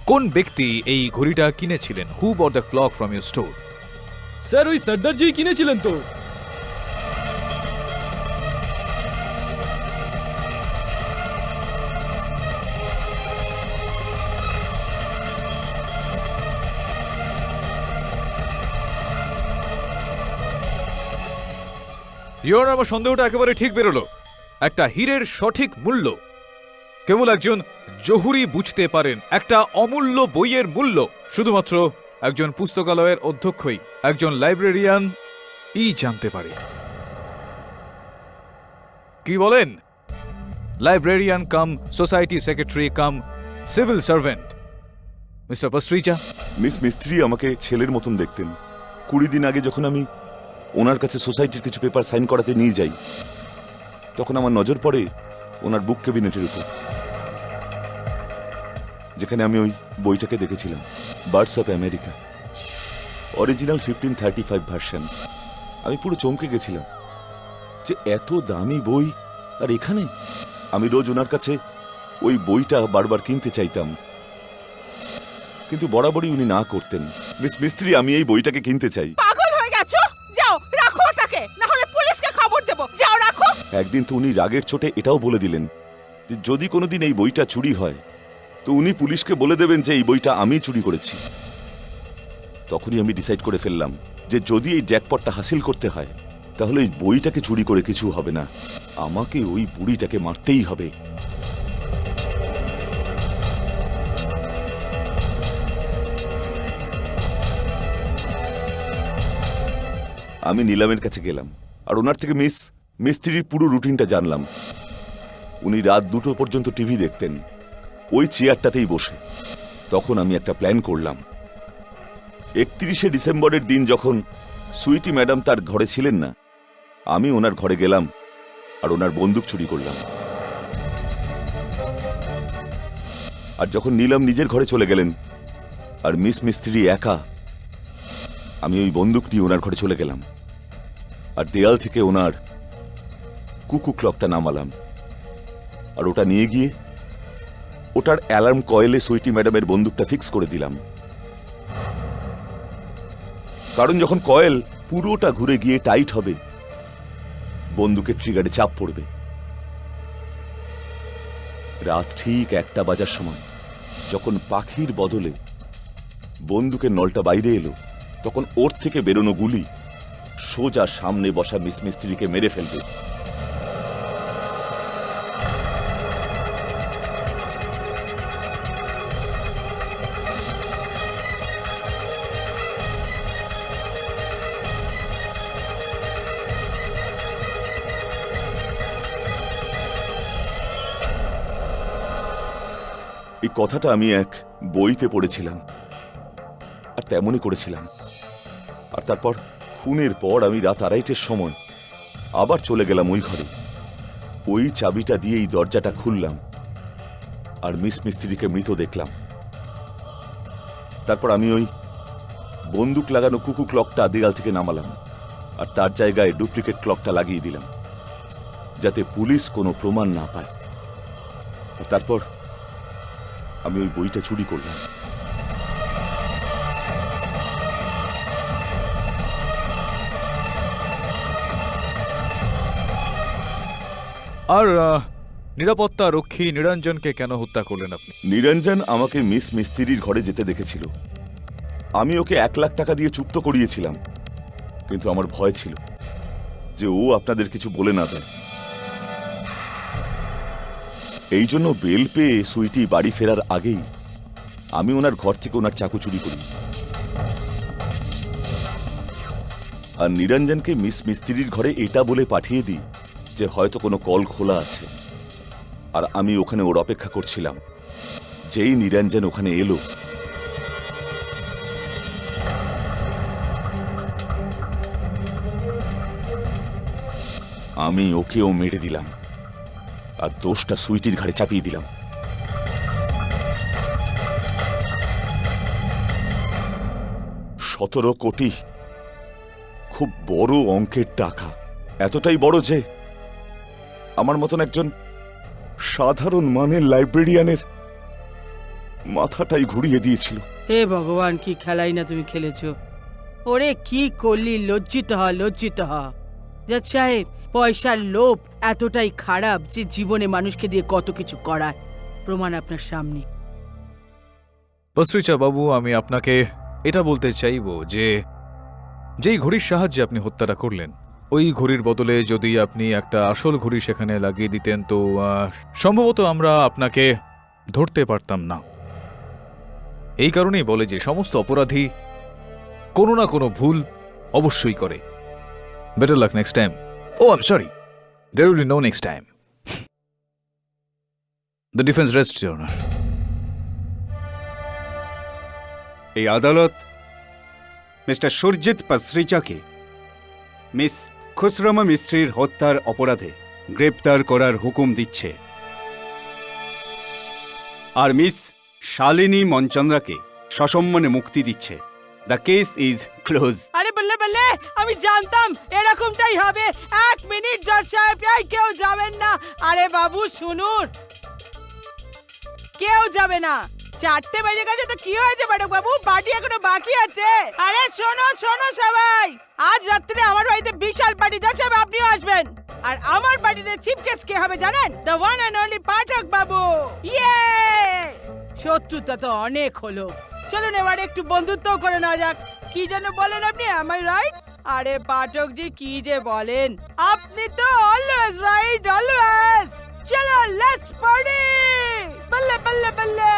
কোন ব্যক্তি এই ঘড়িটা কিনেছিলেন? Who bought the clock from your store? Sir, ওই সর্দারজি কিনেছিলেন তো। ইওর আমার সন্দেহটা একেবারে ঠিক বেরোলো। একটা হীরের সঠিক মূল্য কেবল একজন জহুরি বুঝতে পারেন, একটা অমূল্য বইয়ের মূল্য শুধুমাত্র একজন পুস্তকালয়ের অধ্যক্ষই, একজন লাইব্রেরিয়ান জানতে পারে। কি বলেন? লাইব্রেরিয়ান কাম সোসাইটি সেক্রেটারি কাম সিভিল সার্ভেন্ট মিস্টার পাস্ট্রিচা। মিস মিস্ত্রি আমাকে ছেলের মতন দেখতেন। 20 দিন আগে যখন আমি ওনার কাছে সোসাইটির কিছু পেপার সাইন করাতে নিয়ে যাই, তখন আমার নজর পড়ে ওনার বুক ক্যাবিনেটের উপর, যেখানে আমি ওই বইটাকে দেখেছিলাম, birds of America, original 1535 version. আমি পুরো চমকে গেছিলাম যে এত দামি বই, আর এখানে আমি রোজ ওনার কাছে ওই বইটা বারবার কিনতে চাইতাম, কিন্তু বরাবরই উনি না করতেন। মিস মিস্ত্রি, আমি এই বইটাকে কিনতে চাই। পাগল হয়ে গেছো? যাও রাখো ওটাকে, না হলে পুলিশকে খবর দেব। যাও রাখো। একদিন তো উনি রাগের চোটে এটাও বলে দিলেন যে যদি কোনোদিন এই বইটা চুরি হয় তো উনি পুলিশকে বলে দেবেন যে এই বইটা আমি চুরি করেছি। তখনই আমি ডিসাইড করে ফেললাম যে যদি এই জ্যাকপটটা হাসিল করতে হয় তাহলে ওই বইটাকে চুরি করে কিছু হবে না, আমাকে ওই বুড়িটাকে মারতেই হবে। আমি নিলামের কাছে গেলাম আর ওনার থেকে মিস্ত্রির পুরো রুটিনটা জানলাম। উনি রাত 2টো পর্যন্ত টিভি দেখতেন ওই চেয়ারটাতেই বসে। তখন আমি একটা প্ল্যান করলাম। 31শে ডিসেম্বরের দিন যখন সুইটি ম্যাডাম তার ঘরে ছিলেন না, আমি ওনার ঘরে গেলাম আর ওনার বন্দুক চুরি করলাম। আর যখন নিলাম নিজের ঘরে চলে গেলেন আর মিস্ত্রি একা, আমি ওই বন্দুক নিয়ে ওনার ঘরে চলে গেলাম আর দেয়াল থেকে ওনার কুকু ক্লকটা নামালাম আর ওটা নিয়ে গিয়ে ওটার অ্যালার্ম কয়েলে সুইটি ম্যাডামের বন্দুকটা ফিক্স করে দিলাম। কারণ যখন কয়েল পুরোটা ঘুরে গিয়ে টাইট হবে, বন্দুকের ট্রিগারে চাপ পড়বে। রাত ঠিক 1টা বাজার সময় যখন পাখির বদলে বন্দুকের নলটা বাইরে এলো, তখন ওর থেকে বেরোনো গুলি সোজা সামনে বসা মিস্ত্রিকে মেরে ফেলবে। এই কথাটা আমি এক বইতে পড়েছিলাম আর তেমনই করেছিলাম। আর তারপর খুনের পর আমি রাত 2:30টার সময় আবার চলে গেলাম ওই ঘরে। ওই চাবিটা দিয়ে এই দরজাটা খুললাম আর মিস্ত্রিকে মৃত দেখলাম। তারপর আমি ওই বন্দুক লাগানো কুকু ক্লকটা দেয়াল থেকে নামালাম আর তার জায়গায় ডুপ্লিকেট ক্লকটা লাগিয়ে দিলাম, যাতে পুলিশ কোনো প্রমাণ না পায়। তারপর আমি ওই বইটা চুরি করলাম। আর নিরাপত্তা রক্ষী নিরঞ্জনকে কেন হত্যা করলেন আপনি? নিরঞ্জন আমাকে মিস্ত্রির ঘরে যেতে দেখেছিল। আমি ওকে 1 লাখ টাকা দিয়ে চুক্ত করিয়েছিলাম, কিন্তু আমার ভয় ছিল যে ও আপনাদের কিছু বলে না দেয়। এই জন্য বেল পেয়ে সুইটি বাড়ি ফেরার আগেই আমি ওনার ঘর থেকে ওনার চাকু চুরি করি আর নিরঞ্জনকে মিস্ত্রির ঘরে এটা বলে পাঠিয়ে দিই যে হয়তো কোনো কল খোলা আছে। আর আমি ওখানে ওর অপেক্ষা করছিলাম। যেই নিরঞ্জন ওখানে এলো, আমি ওকেও মেরে দিলাম আর দোষটা সুইটির ঘাড়ে চাপিয়ে দিলাম। 17 কোটি, খুব বড় অঙ্কের টাকা। এতটাই বড় যে আমার মতন একজন সাধারণ মানের লাইব্রেরিয়ানের মাথাটাই ঘুরিয়ে দিয়েছিল। হে ভগবান, কি খেলাই না তুমি খেলেছো। ওরে কি করলি, লজ্জিত হ, লজ্জিত হ। জাজ সাহেব, পয়সার লোভ এতটাই খারাপ যে জীবনে মানুষকে দিয়ে কত কিছু করায়। প্রমাণ আপনার সামনে। বসরিচা বাবু, আমি আপনাকে এটা বলতে চাইব যে যেই ঘড়ির সাহায্যে আপনি হত্যাটা করলেন, ওই ঘড়ির বদলে যদি আপনি একটা আসল ঘড়ি সেখানে লাগিয়ে দিতেন তো সম্ভবত আমরা আপনাকে ধরতে পারতাম না। এই কারণেই বলে যে সমস্ত অপরাধী কোনো না কোনো ভুল অবশ্যই করে। Better luck next time. Oh I am sorry, there will be no next time. The defence rests your honour. এই আদালত মিস্টার সুরজিৎ পাসরিচাকে মিস খুসরমা মিস্ত্রির হত্যার অপরাধে গ্রেপ্তার করার হুকুম দিচ্ছে আর মিস শালিনী মনচন্দ্রাকে সসম্মানে মুক্তি দিচ্ছে। The case is close. আরে বললে বললে, আমি জানতাম এরকমটাই হবে। 1 মিনিট জজ সাহেব, কেউ যাবেন না। আরে বাবু শুনুন, কেউ যাবে না। 4টে বেজে গেছে তো কি হয়েছে ম্যাডাম বাবু, পার্টি এখনো বাকি আছে। আরে শোনো শোনো সবাই, আজ রাত্রে আমার বাড়িতে বিশাল পার্টি। জজ সাহেব আপনিও আসবেন। আর আমার বাড়িতে চিফ গেস্ট কে হবে জানেন? দ্য ওয়ান এন্ড অনলি পাঠক বাবু। ইয়ে, শত্রুতা তো অনেক হলো, চলুন এবার একটু বন্ধুত্ব করে নেওয়া যাক। কি যেন বলেন আপনি, am I right? আরে পাঠক জি কি যে বলেন, আপনি তো অলওয়েজ রাইট, অলওয়েজ। চলো লেটস পার্টি, বল্লে বল্লে বল্লে।